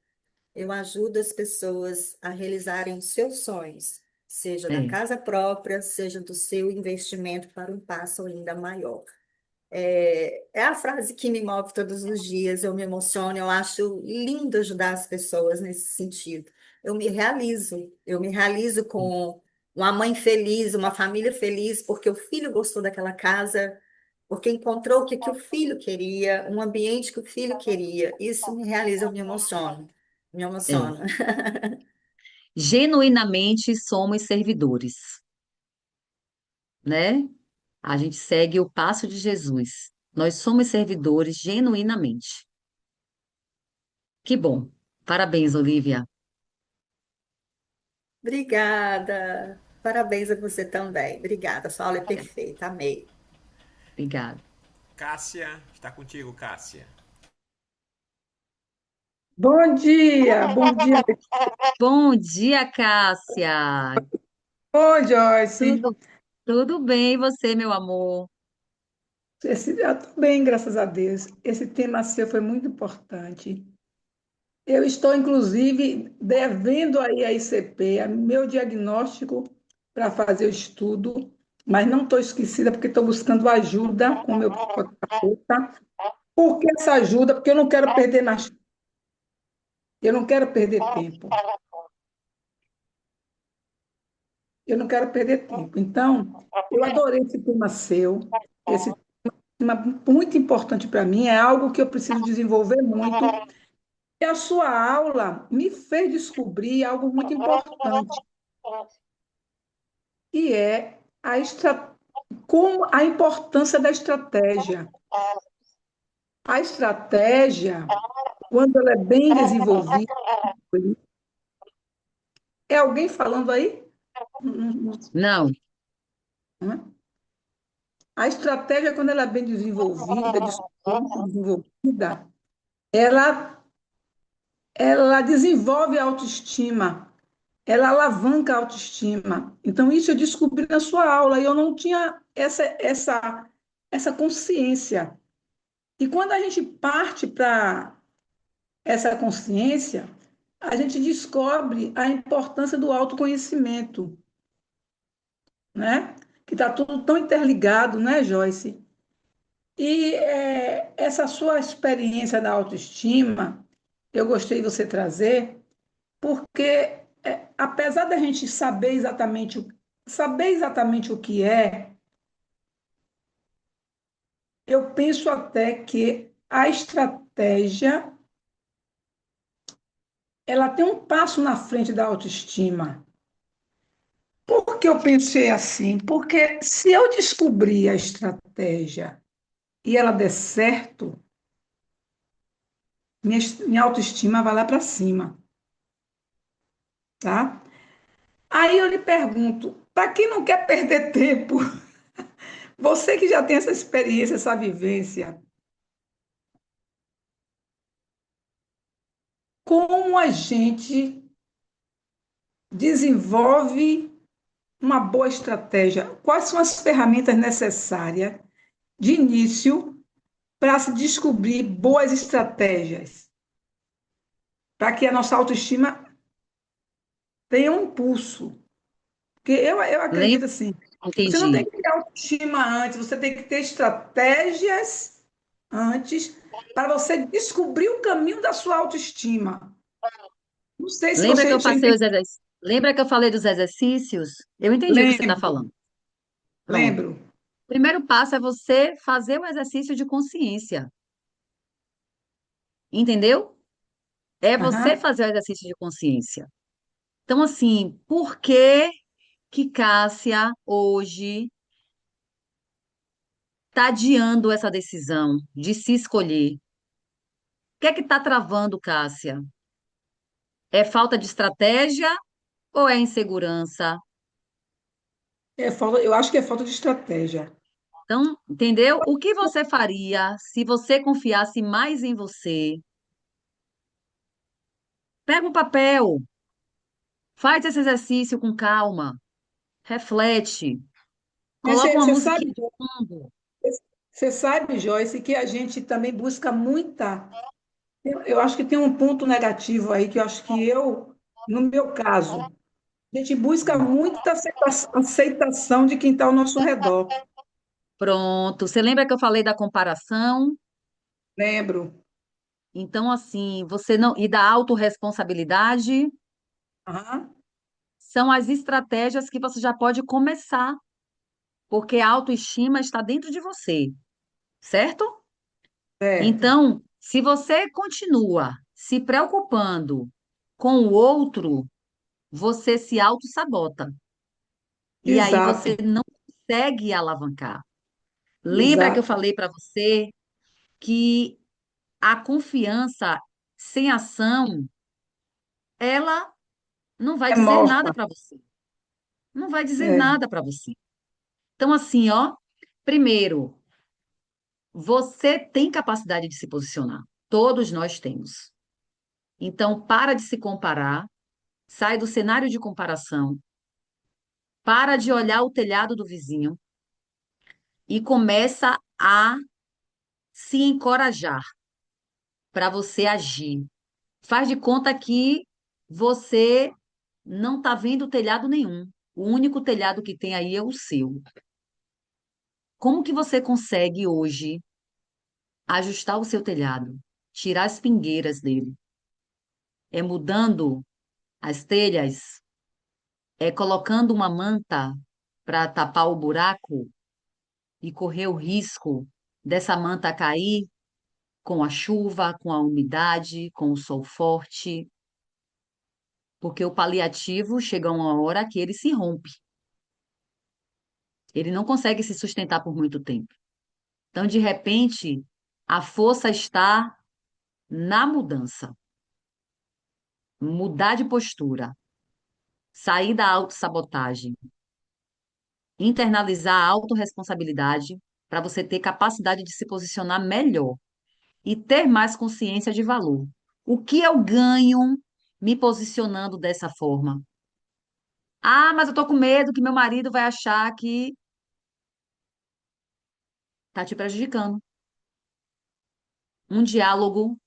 Eu ajudo as pessoas a realizarem os seus sonhos, seja da É. casa própria, seja do seu investimento para um passo ainda maior. É a frase que me move todos os dias, eu me emociono, eu acho lindo ajudar as pessoas nesse sentido. Eu me realizo com uma mãe feliz, uma família feliz, porque o filho gostou daquela casa, porque encontrou o que, que o filho queria, um ambiente que o filho queria. Isso me realiza, eu me emociono, me É. emociono. Genuinamente somos servidores, né? A gente segue o passo de Jesus. Nós somos servidores genuinamente. Que bom. Parabéns, Olivia. Obrigada. Parabéns a você também. Obrigada. Sua aula é perfeita. Amei. Obrigada. Cássia, está contigo, Cássia. Bom dia, Bom dia, Cássia. oi, Joyce. Tudo, tudo bem, e você, meu amor? Eu estou bem, graças a Deus. Esse tema seu foi muito importante. Eu estou, inclusive, devendo aí a ICP, meu diagnóstico para fazer o estudo, mas não estou esquecida porque estou buscando ajuda com o meu psicoterapeuta. Por que essa ajuda? Porque eu não quero perder tempo. Eu não quero perder tempo. Então, eu adorei esse tema seu. Esse tema muito importante para mim, é algo que eu preciso desenvolver muito. E a sua aula me fez descobrir algo muito importante, que é como a importância da estratégia. A estratégia, quando ela é bem desenvolvida, é alguém falando aí? Não, Não é? A estratégia, quando ela é bem desenvolvida, desenvolvida, ela, ela desenvolve a autoestima, ela alavanca a autoestima. Então, isso eu descobri na sua aula e eu não tinha essa consciência. E quando a gente parte para essa consciência, a gente descobre a importância do autoconhecimento, né? Que está tudo tão interligado, né, Joyce? E essa sua experiência da autoestima, eu gostei de você trazer, porque apesar da gente saber exatamente o que é, eu penso até que a estratégia ela tem um passo na frente da autoestima. Por que eu pensei assim? Porque se eu descobrir a estratégia e ela der certo, minha autoestima vai lá para cima, tá? Aí eu lhe pergunto, para quem não quer perder tempo, você que já tem essa experiência, essa vivência, como a gente desenvolve uma boa estratégia? Quais são as ferramentas necessárias de início para se descobrir boas estratégias, para que a nossa autoestima tenha um impulso? Porque eu lembro, acredito assim, você não tem entendi. que ter autoestima antes, você tem que ter estratégias antes para você descobrir o caminho da sua autoestima. Não sei se Lembra que você eu já passei entendeu. os exercícios? Lembra que eu falei dos exercícios? Eu entendi o que você está Lembro, falando. Pronto. lembro. Primeiro passo é você fazer o exercício de consciência. Entendeu? É você Aham. fazer o exercício de consciência. Então, assim, por que Cássia hoje está adiando essa decisão de se escolher? O que é que está travando, Cássia? É falta de estratégia ou é insegurança? Eu acho que é falta de estratégia. Então, entendeu? O que você faria se você confiasse mais em você? Pega um papel, faz esse exercício com calma, reflete, Mas coloca uma você musiquinha sabe, de fundo. você sabe, Joyce, que a gente também busca muita. Eu acho que tem um ponto negativo aí, que eu acho que no meu caso, a gente busca muita aceitação de quem está ao nosso redor. Pronto. Você lembra que eu falei da comparação? Lembro. Então, assim, você não. E da autorresponsabilidade Aham, são as estratégias que você já pode começar, porque a autoestima está dentro de você, certo? certo. Então, se você continua se preocupando com o outro, você se auto-sabota. E aí você Exato, não consegue alavancar. Lembra que eu exato. falei para você que a confiança sem ação, ela não vai É dizer nada morta. para você. Não vai dizer É, nada para você. Então, assim, ó, primeiro, você tem capacidade de se posicionar. Todos nós temos. Então, para de se comparar, sai do cenário de comparação, para de olhar o telhado do vizinho e começa a se encorajar para você agir. Faz de conta que você não está vendo telhado nenhum. O único telhado que tem aí é o seu. Como que você consegue hoje ajustar o seu telhado, tirar as pingueiras dele? É mudando as telhas? É colocando uma manta para tapar o buraco e correr o risco dessa manta cair com a chuva, com a umidade, com o sol forte? Porque o paliativo chega uma hora que ele se rompe. Ele não consegue se sustentar por muito tempo. Então, de repente, a força está na mudança. Mudar de postura, sair da autossabotagem, internalizar a autorresponsabilidade para você ter capacidade de se posicionar melhor e ter mais consciência de valor. O que eu ganho me posicionando dessa forma? Ah, mas eu tô com medo que meu marido vai achar que tá te prejudicando. Um diálogo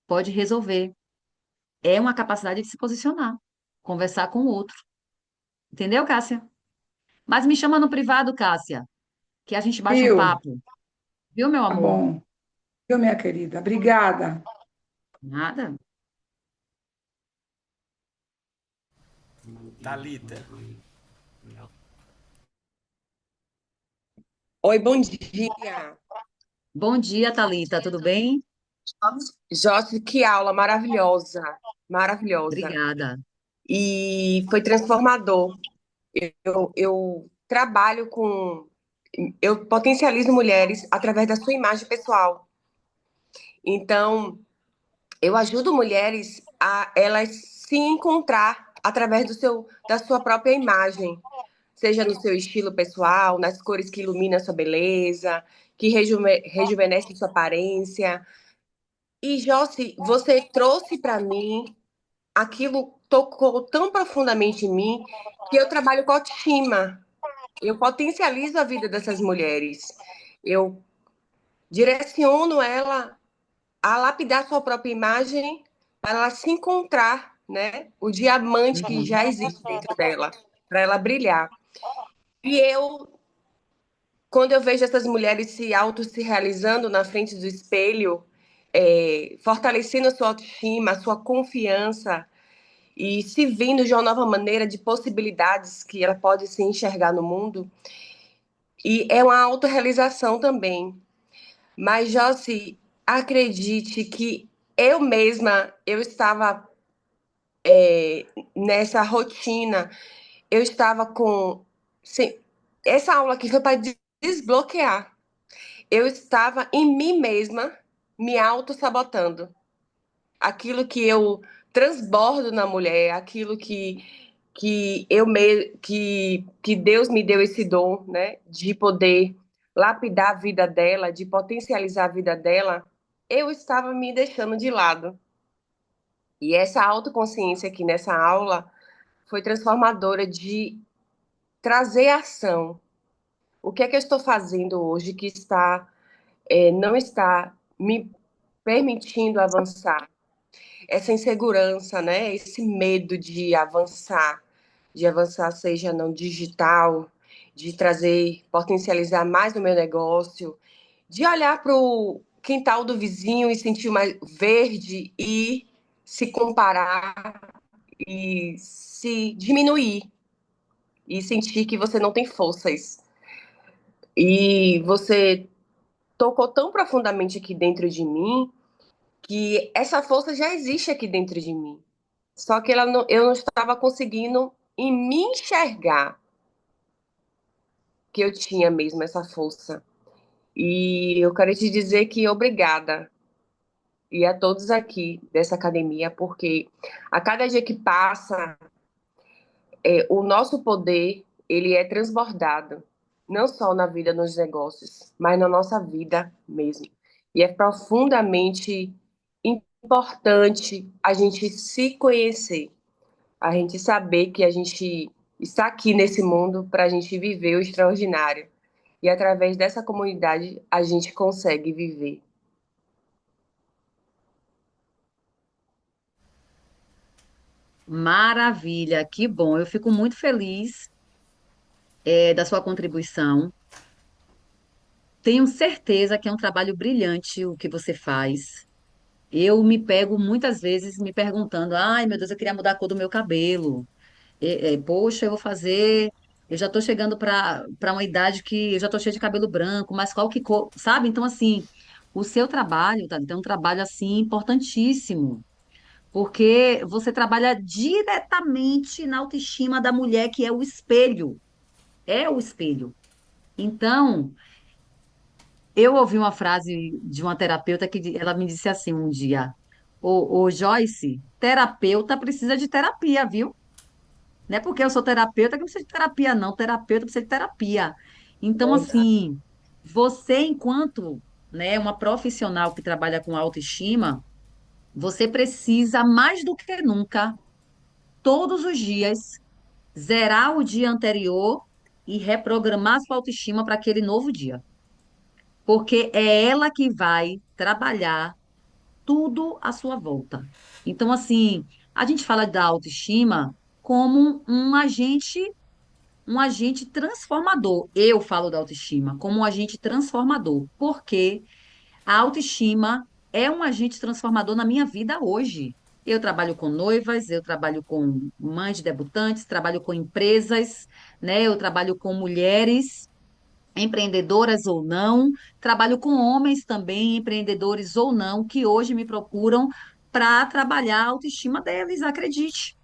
pode resolver. É uma capacidade de se posicionar, conversar com o outro. Entendeu, Cássia? Mas me chama no privado, Cássia, que a gente bate um viu? papo. Viu, meu Tá amor? bom. Viu, minha querida? Obrigada. Nada. Talita, Oi, bom dia. Bom dia, Thalita, tudo bem? Jorge, que aula maravilhosa, maravilhosa. Obrigada. E foi transformador. Eu trabalho com. Eu potencializo mulheres através da sua imagem pessoal. Então, eu ajudo mulheres a elas se encontrar através da sua própria imagem, seja no seu estilo pessoal, nas cores que iluminam a sua beleza, que rejuvenescem sua aparência. E, Josi, você trouxe para mim, aquilo tocou tão profundamente em mim, que eu trabalho com autoestima. Eu potencializo a vida dessas mulheres. Eu direciono ela a lapidar sua própria imagem para ela se encontrar, né? O diamante que Uhum. já existe dentro dela, para ela brilhar. E quando eu vejo essas mulheres se realizando na frente do espelho, fortalecendo a sua autoestima, a sua confiança e se vendo de uma nova maneira de possibilidades que ela pode se enxergar no mundo. E é uma autorrealização também. Mas, Josi, acredite que eu mesma, eu estava nessa rotina, eu estava com... Sim, essa aula aqui foi para desbloquear. Eu estava em mim mesma, me auto-sabotando. Aquilo que eu transbordo na mulher, aquilo que Deus me deu esse dom, né, de poder lapidar a vida dela, de potencializar a vida dela, eu estava me deixando de lado. E essa autoconsciência aqui nessa aula foi transformadora de trazer ação. O que é que eu estou fazendo hoje que não está me permitindo avançar? Essa insegurança, né? Esse medo de avançar seja no digital, de trazer, potencializar mais no meu negócio, de olhar para o quintal do vizinho e sentir mais verde e se comparar e se diminuir e sentir que você não tem forças. E você tocou tão profundamente aqui dentro de mim que essa força já existe aqui dentro de mim. Só que eu não estava conseguindo em me enxergar que eu tinha mesmo essa força. E eu quero te dizer que obrigada. E a todos aqui dessa academia, porque a cada dia que passa, o nosso poder, ele é transbordado. Não só na vida nos negócios, mas na nossa vida mesmo. E é profundamente importante a gente se conhecer, a gente saber que a gente está aqui nesse mundo para a gente viver o extraordinário. E através dessa comunidade a gente consegue viver. Maravilha, que bom. Eu fico muito feliz, da sua contribuição. Tenho certeza que é um trabalho brilhante o que você faz. Eu me pego muitas vezes me perguntando: ai, meu Deus, eu queria mudar a cor do meu cabelo. Poxa, eu vou fazer. Eu já estou chegando para uma idade que eu já estou cheia de cabelo branco, mas qual que cor, sabe? Então, assim, o seu trabalho, tá? É um trabalho assim importantíssimo, porque você trabalha diretamente na autoestima da mulher, que é o espelho. É o espelho. Então, eu ouvi uma frase de uma terapeuta ela me disse assim um dia: ô Joyce, terapeuta precisa de terapia, viu? Não é porque eu sou terapeuta que precisa de terapia, não. Terapeuta precisa de terapia. Então, assim, você, enquanto, né, uma profissional que trabalha com autoestima, você precisa, mais do que nunca, todos os dias, zerar o dia anterior e reprogramar sua autoestima para aquele novo dia. Porque é ela que vai trabalhar tudo à sua volta. Então, assim, a gente fala da autoestima como um agente transformador. Eu falo da autoestima como um agente transformador, porque a autoestima é um agente transformador na minha vida hoje. Eu trabalho com noivas, eu trabalho com mães de debutantes, trabalho com empresas, né? Eu trabalho com mulheres, empreendedoras ou não, trabalho com homens também, empreendedores ou não, que hoje me procuram para trabalhar a autoestima deles, acredite.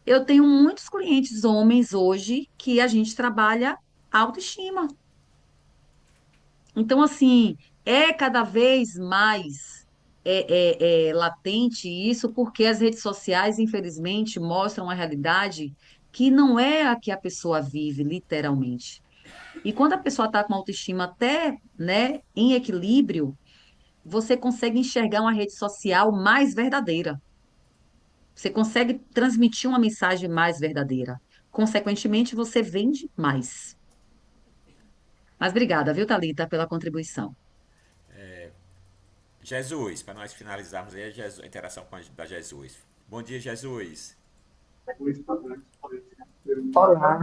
Eu tenho muitos clientes homens hoje que a gente trabalha autoestima. Então, assim, é cada vez mais latente isso, porque as redes sociais, infelizmente, mostram uma realidade que não é a que a pessoa vive, literalmente. E quando a pessoa está com autoestima até, né, em equilíbrio, você consegue enxergar uma rede social mais verdadeira. Você consegue transmitir uma mensagem mais verdadeira. Consequentemente, você vende mais. Mas obrigada, viu, Thalita, pela contribuição. Jesus, para nós finalizarmos aí a interação da Jesus. Bom dia, Jesus. Olá,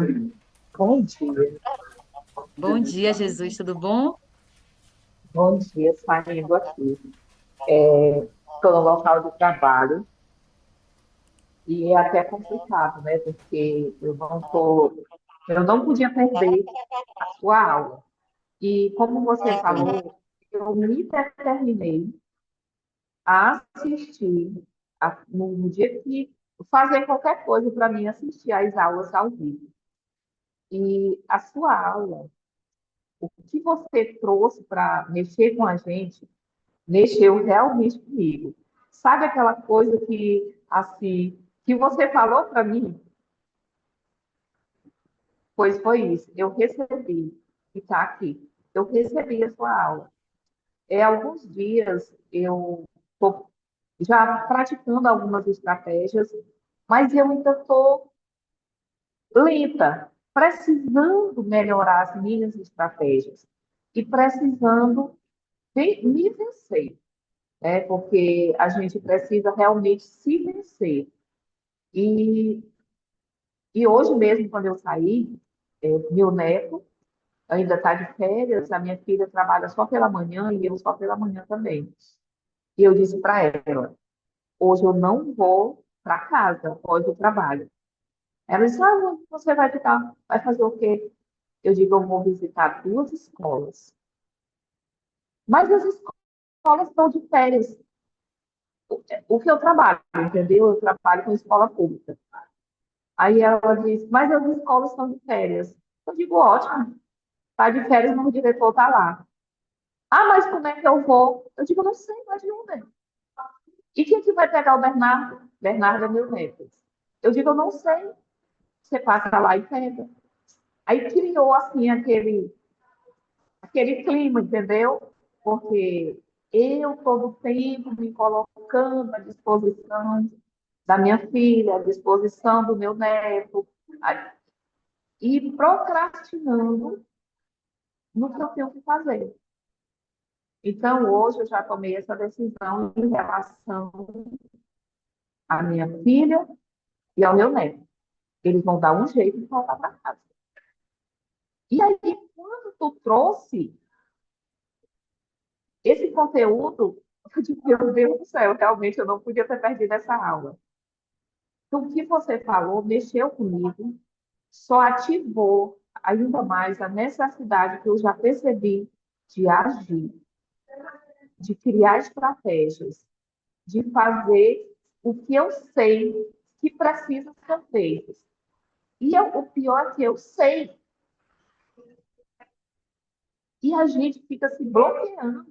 bom dia. Bom dia, Jesus, tudo bom? Bom dia, saindo aqui. Estou no local de trabalho e é até complicado, né? Porque eu não podia perder a sua aula. E como você falou, eu me determinei a assistir no dia que fazer qualquer coisa para mim assistir às aulas ao vivo. E a sua aula, o que você trouxe para mexer com a gente, mexeu realmente comigo. Sabe aquela coisa que, assim, que você falou para mim? Pois foi isso. Eu recebi, e está aqui. Eu recebi a sua aula. Alguns dias eu estou já praticando algumas estratégias, mas eu ainda estou lenta, precisando melhorar as minhas estratégias e precisando me vencer, né? Porque a gente precisa realmente se vencer. E, e hoje mesmo, quando eu saí, meu neto ainda está de férias, a minha filha trabalha só pela manhã e eu só pela manhã também. E eu disse para ela, hoje eu não vou para casa, após o trabalho. Ela disse, você vai ficar, vai fazer o quê? Eu digo, eu vou visitar duas escolas. Mas as escolas estão de férias. O que eu trabalho, entendeu? Eu trabalho com escola pública. Aí ela disse, mas as escolas estão de férias. Eu digo, ótimo, está de férias, mas o diretor está lá. Ah, mas como é que eu vou? Eu digo, não sei, mas de onde? E quem que vai pegar o Bernardo? Bernardo é meu neto. Eu digo, eu não sei. Você passa lá e pega. Aí criou, assim, aquele clima, entendeu? Porque eu, todo o tempo, me colocando à disposição da minha filha, à disposição do meu neto, e procrastinando no que eu tenho que fazer. Então, hoje, eu já tomei essa decisão em relação à minha filha e ao meu neto. Eles vão dar um jeito de voltar para casa. E aí, quando tu trouxe esse conteúdo, eu digo, meu Deus do céu, realmente eu não podia ter perdido essa aula. Então, o que você falou mexeu comigo, só ativou ainda mais a necessidade que eu já percebi de agir, de criar estratégias, de fazer o que eu sei que precisa ser feito. E o pior é que eu sei. E a gente fica se bloqueando.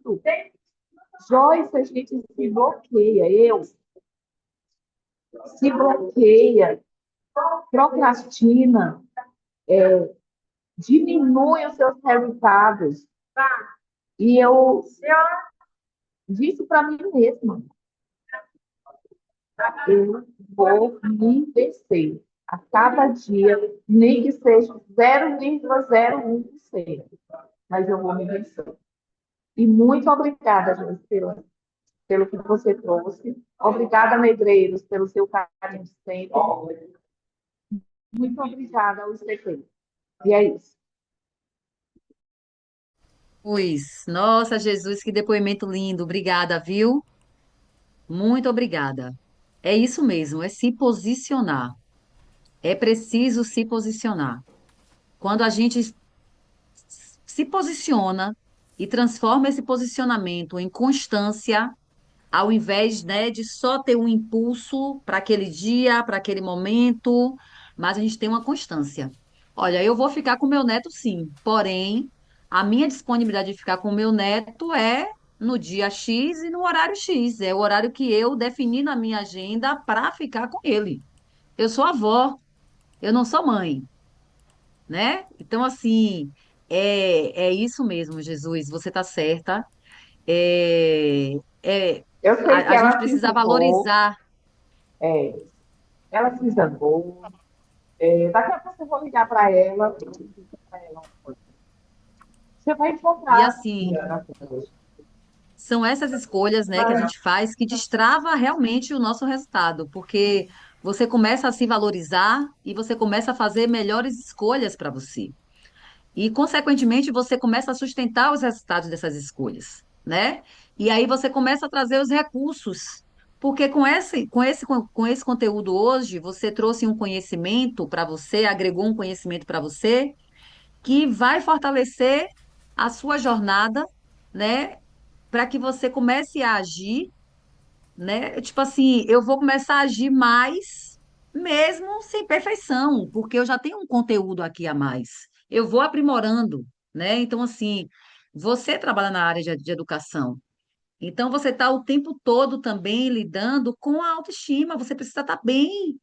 Joyce, a gente se bloqueia. Eu se bloqueia, procrastina, diminui os seus resultados. E eu disse para mim mesma, eu vou me vencer a cada dia, nem que seja 0,01%, mas eu vou me vencer. E muito obrigada, Joyce, pelo que você trouxe. Obrigada, Medreiros, pelo seu carinho de sempre. Muito obrigada ao ICT. E é isso. Pois, nossa, Jesus, que depoimento lindo. Obrigada, viu? Muito obrigada. É isso mesmo, é se posicionar. É preciso se posicionar. Quando a gente se posiciona e transforma esse posicionamento em constância, ao invés, né, de só ter um impulso para aquele dia, para aquele momento, mas a gente tem uma constância. Olha, eu vou ficar com meu neto, sim, porém, a minha disponibilidade de ficar com meu neto é no dia X e no horário X. É o horário que eu defini na minha agenda para ficar com ele. Eu sou avó, eu não sou mãe, né? Então, assim, é isso mesmo, Jesus, você está certa. É, é, Eu sei que a gente ela se precisa zangou, valorizar. é, ela se zangou. Daqui a pouco eu vou ligar para ela e dizer para ela uma coisa. Você vai E encontrar assim, estratégias. são essas escolhas, né, que a gente faz que destrava realmente o nosso resultado, porque você começa a se valorizar e você começa a fazer melhores escolhas para você. E, consequentemente, você começa a sustentar os resultados dessas escolhas, né? E aí você começa a trazer os recursos. Porque com esse conteúdo hoje, você trouxe um conhecimento para você, agregou um conhecimento para você, que vai fortalecer a sua jornada, né? Para que você comece a agir, né? Tipo assim, eu vou começar a agir mais, mesmo sem perfeição, porque eu já tenho um conteúdo aqui a mais. Eu vou aprimorando, né? Então, assim, você trabalha na área de educação. Então, você está o tempo todo também lidando com a autoestima. Você precisa estar bem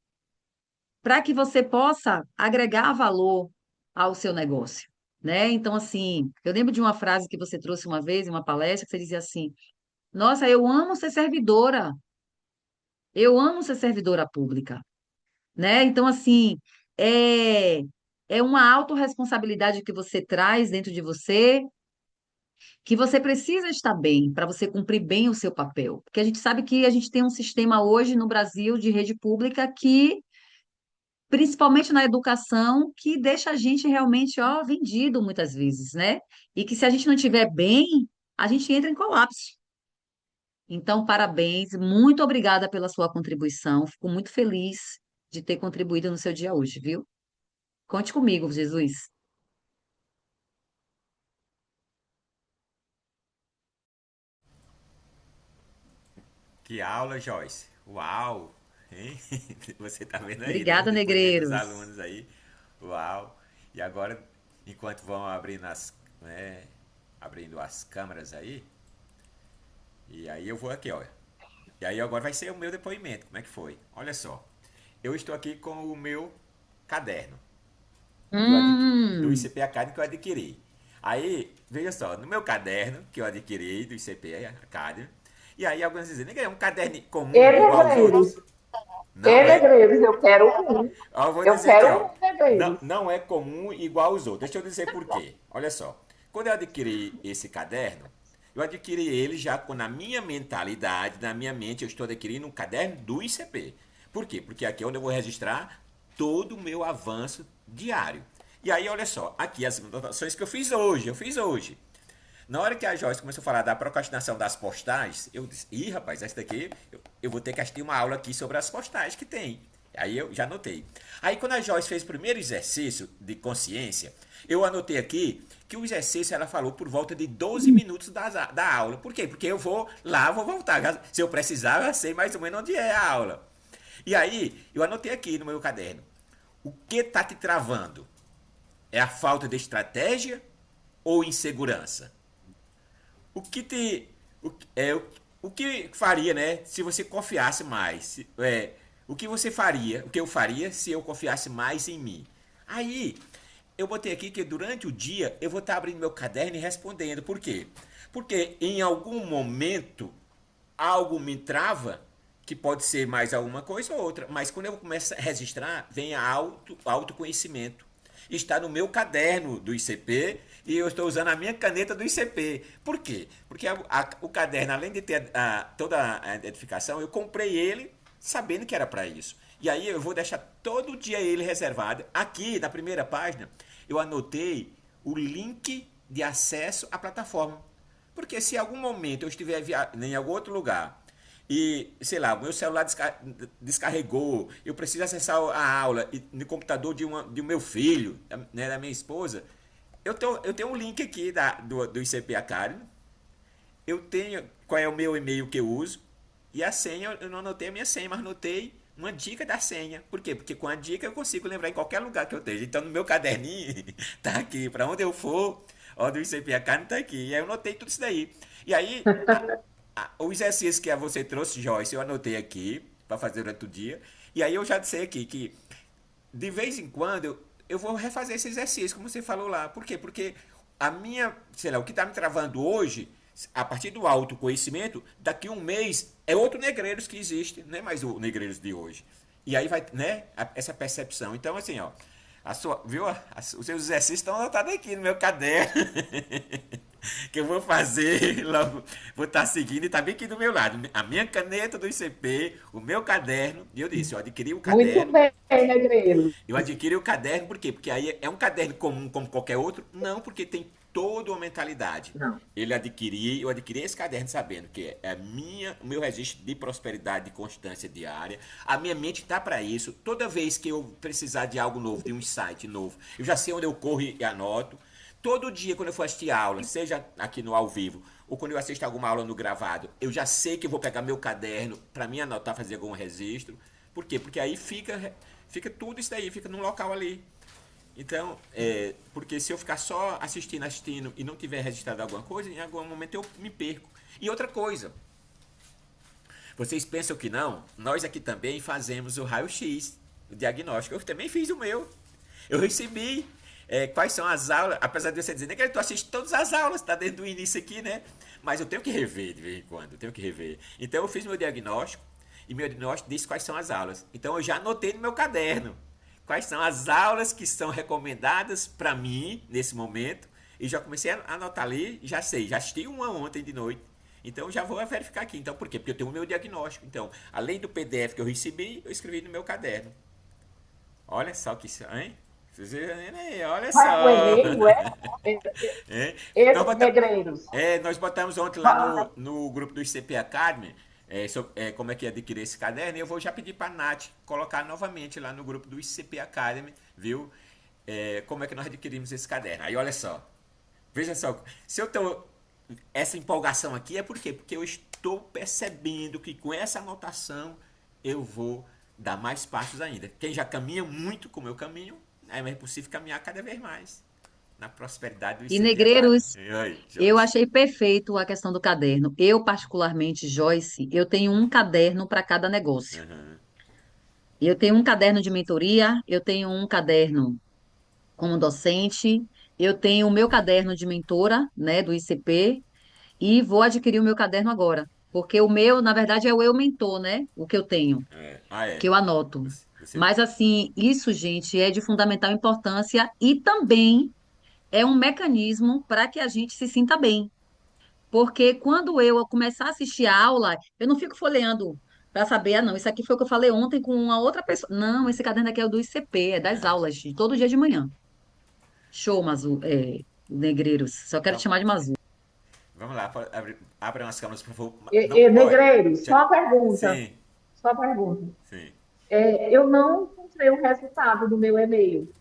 para que você possa agregar valor ao seu negócio, né? Então, assim, eu lembro de uma frase que você trouxe uma vez em uma palestra, que você dizia assim: Nossa, eu amo ser servidora pública, né? Então, assim, é, é uma autorresponsabilidade que você traz dentro de você, que você precisa estar bem para você cumprir bem o seu papel. Porque a gente sabe que a gente tem um sistema hoje no Brasil de rede pública que, principalmente na educação, que deixa a gente realmente, ó, vendido muitas vezes, né? E que se a gente não estiver bem, a gente entra em colapso. Então, parabéns, muito obrigada pela sua contribuição. Fico muito feliz de ter contribuído no seu dia hoje, viu? Conte comigo, Jesus. Que aula, Joyce. Uau! Hein? Você tá vendo aí, né? O Obrigada, depoimento dos negreiros. alunos aí. Uau! E agora, enquanto vão abrindo abrindo as câmeras aí, e aí eu vou aqui, olha. E aí agora vai ser o meu depoimento. Como é que foi? Olha só. Eu estou aqui com o meu caderno do Hum, ICP Academy que eu adquiri. Aí, veja só, no meu caderno que eu adquiri do ICP Academy, e aí alguns dizem, é um caderno comum, E igual aos negreiros, outros. Não é. negreiros, eu quero um. Eu vou Eu dizer aqui, quero ó. um Não, negreiros. não é comum igual aos outros. Deixa eu dizer por quê. Olha só. Quando eu adquiri esse caderno, eu adquiri ele já com na minha mentalidade, na minha mente, eu estou adquirindo um caderno do ICP. Por quê? Porque aqui é onde eu vou registrar todo o meu avanço diário. E aí, olha só, aqui as anotações que eu fiz hoje. Eu fiz hoje. Na hora que a Joyce começou a falar da procrastinação das postais, eu disse, ih, rapaz, essa daqui eu vou ter que assistir uma aula aqui sobre as postais que tem. Aí eu já anotei. Aí quando a Joyce fez o primeiro exercício de consciência, eu anotei aqui que o exercício ela falou por volta de 12 minutos da aula. Por quê? Porque eu vou lá, vou voltar. Se eu precisar, eu sei mais ou menos onde é a aula. E aí, eu anotei aqui no meu caderno. O que está te travando? É a falta de estratégia ou insegurança? O que te. O que faria, né? Se você confiasse mais. O que você faria? O que eu faria se eu confiasse mais em mim? Aí, eu botei aqui que durante o dia eu vou estar abrindo meu caderno e respondendo. Por quê? Porque em algum momento algo me trava, que pode ser mais alguma coisa ou outra, mas quando eu começo a registrar, vem autoconhecimento. Está no meu caderno do ICP e eu estou usando a minha caneta do ICP. Por quê? Porque o caderno, além de ter toda a identificação, eu comprei ele sabendo que era para isso. E aí eu vou deixar todo dia ele reservado. Aqui, na primeira página, eu anotei o link de acesso à plataforma. Porque se em algum momento eu estiver em algum outro lugar e, sei lá, o meu celular descarregou, eu preciso acessar a aula no computador do meu filho, né, da minha esposa, eu tenho um link aqui do ICP Academy, eu tenho qual é o meu e-mail que eu uso, e a senha, eu não anotei a minha senha, mas anotei uma dica da senha. Por quê? Porque com a dica eu consigo lembrar em qualquer lugar que eu esteja. Então no meu caderninho tá aqui, para onde eu for, ó, do ICP Academy tá aqui. E aí eu anotei tudo isso daí. E aí, o exercício que você trouxe, Joyce, eu anotei aqui para fazer durante o dia. E aí eu já disse aqui que de vez em quando eu vou refazer esse exercício, como você falou lá. Por quê? Porque a minha, sei lá, o que está me travando hoje, a partir do autoconhecimento, daqui a um mês é outro Negreiros que existe, não é mais o Negreiros de hoje. E aí vai, né, essa percepção. Então, assim, ó, viu? Os seus exercícios estão anotados aqui no meu caderno. Que eu vou fazer logo, vou estar seguindo e está bem aqui do meu lado. A minha caneta do ICP, o meu caderno. E eu disse, eu adquiri o Muito caderno. bem, negreiros. Eu adquiri o caderno por quê? Porque aí é um caderno comum como qualquer outro? Não, porque tem toda uma mentalidade. Não. Eu adquiri esse caderno sabendo que é o meu registro de prosperidade, de constância diária. A minha mente está para isso. Toda vez que eu precisar de algo novo, de um insight novo, eu já sei onde eu corro e anoto. Todo dia, quando eu for assistir aula, seja aqui no ao vivo, ou quando eu assisto alguma aula no gravado, eu já sei que eu vou pegar meu caderno para mim anotar, fazer algum registro. Por quê? Porque aí fica tudo isso daí, fica num local ali. Então, porque se eu ficar só assistindo e não tiver registrado alguma coisa, em algum momento eu me perco. E outra coisa, vocês pensam que não? Nós aqui também fazemos o raio-x, o diagnóstico. Eu também fiz o meu. Eu recebi quais são as aulas, apesar de você dizer que tu assiste todas as aulas, tá desde o início aqui, né? Mas eu tenho que rever de vez em quando, eu tenho que rever. Então eu fiz meu diagnóstico e meu diagnóstico disse quais são as aulas. Então eu já anotei no meu caderno quais são as aulas que são recomendadas para mim nesse momento e já comecei a anotar ali, já sei, já assisti uma ontem de noite. Então já vou verificar aqui. Então por quê? Porque eu tenho o meu diagnóstico. Então, além do PDF que eu recebi, eu escrevi no meu caderno. Olha só que isso, hein? Vocês viram aí, olha Mas o só. e-mail É? Nós esses botamos, negreiros. nós botamos ontem lá no grupo do ICP Academy como é que adquirir esse caderno. E eu vou já pedir para a Nath colocar novamente lá no grupo do ICP Academy, viu? Como é que nós adquirimos esse caderno. Aí olha só, veja só, se eu tô essa empolgação aqui é por quê? Porque eu estou percebendo que com essa anotação eu vou dar mais passos ainda. Quem já caminha muito como eu caminho, é mais possível caminhar cada vez mais na prosperidade do E ICP Academy. negreiros, E aí, eu Joyce? achei perfeito a questão do caderno. Eu, particularmente, Joyce, eu tenho um caderno para cada negócio. Uhum. Eu tenho um caderno de mentoria, eu tenho um caderno como docente, eu tenho o meu caderno de mentora, né, do ICP, e vou adquirir o meu caderno agora. Porque o meu, na verdade, é o eu mentor, né? O que eu tenho, Ah, que eu anoto. Você. Mas, assim, isso, gente, é de fundamental importância e também é um mecanismo para que a gente se sinta bem. Porque quando eu começar a assistir a aula, eu não fico folheando para saber, ah, não, isso aqui foi o que eu falei ontem com uma outra pessoa. Não, esse caderno aqui é o do ICP, é das aulas, de todo dia de manhã. Show, Mazu, negreiros. Só quero te Então, chamar de Mazu. vamos lá, abram as câmeras, por favor. Não, olha. Negreiros, só uma pergunta. Sim, Só uma pergunta. sim. Eu não encontrei o resultado do meu e-mail.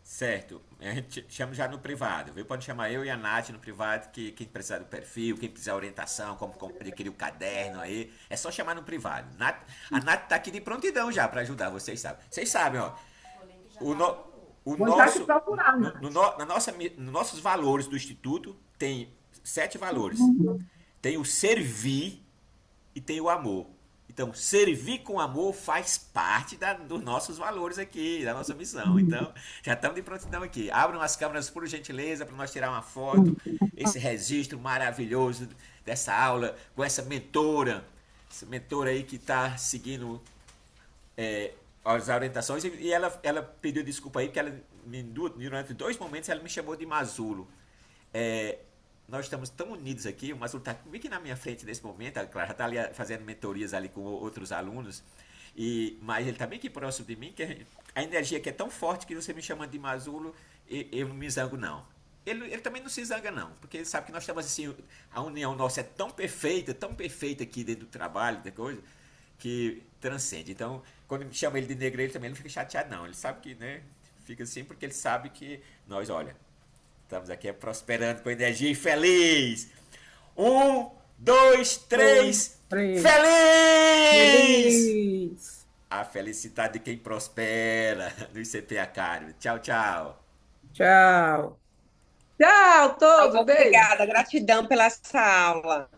Certo. A gente chama já no privado, viu? Pode chamar eu e a Nath no privado, que quem precisar do perfil, quem precisar orientação, como adquirir o caderno aí, é só chamar no privado. A Nath tá aqui de prontidão já para ajudar, vocês sabem. Vocês sabem, ó. O, no, o Vou já te nosso, procurar, no, Nath. no, no- na nossa, nos nossos valores do Instituto tem 7 valores. Tem o servir e tem o amor. Então, servir com amor faz parte dos nossos valores aqui, da nossa missão. Então, já estamos de prontidão aqui. Abram as câmeras, por gentileza, para nós tirar uma foto. Esse registro maravilhoso dessa aula com essa mentora. Essa mentora aí que está seguindo as orientações. E ela pediu desculpa aí, porque durante 2 momentos ela me chamou de Mazulo. Nós estamos tão unidos aqui, o Mazulo está aqui na minha frente nesse momento, a Clara está ali fazendo mentorias ali com outros alunos, mas ele está bem aqui próximo de mim, que a energia aqui é tão forte que você me chamando de Mazulo, eu não me zango não. Ele também não se zanga não, porque ele sabe que nós estamos assim, a união nossa é tão perfeita aqui dentro do trabalho, da coisa, que transcende. Então, quando chama ele de negreiro, também ele não fica chateado não, ele sabe que, né, fica assim porque ele sabe que nós, olha, estamos aqui prosperando com energia e feliz. 1, 2, 3. Três. Feliz! Feliz. A felicidade de quem prospera no ICP Academy. Tchau, tchau. Tchau. Tchau, todos. Beijo. Obrigada, gratidão pela essa aula.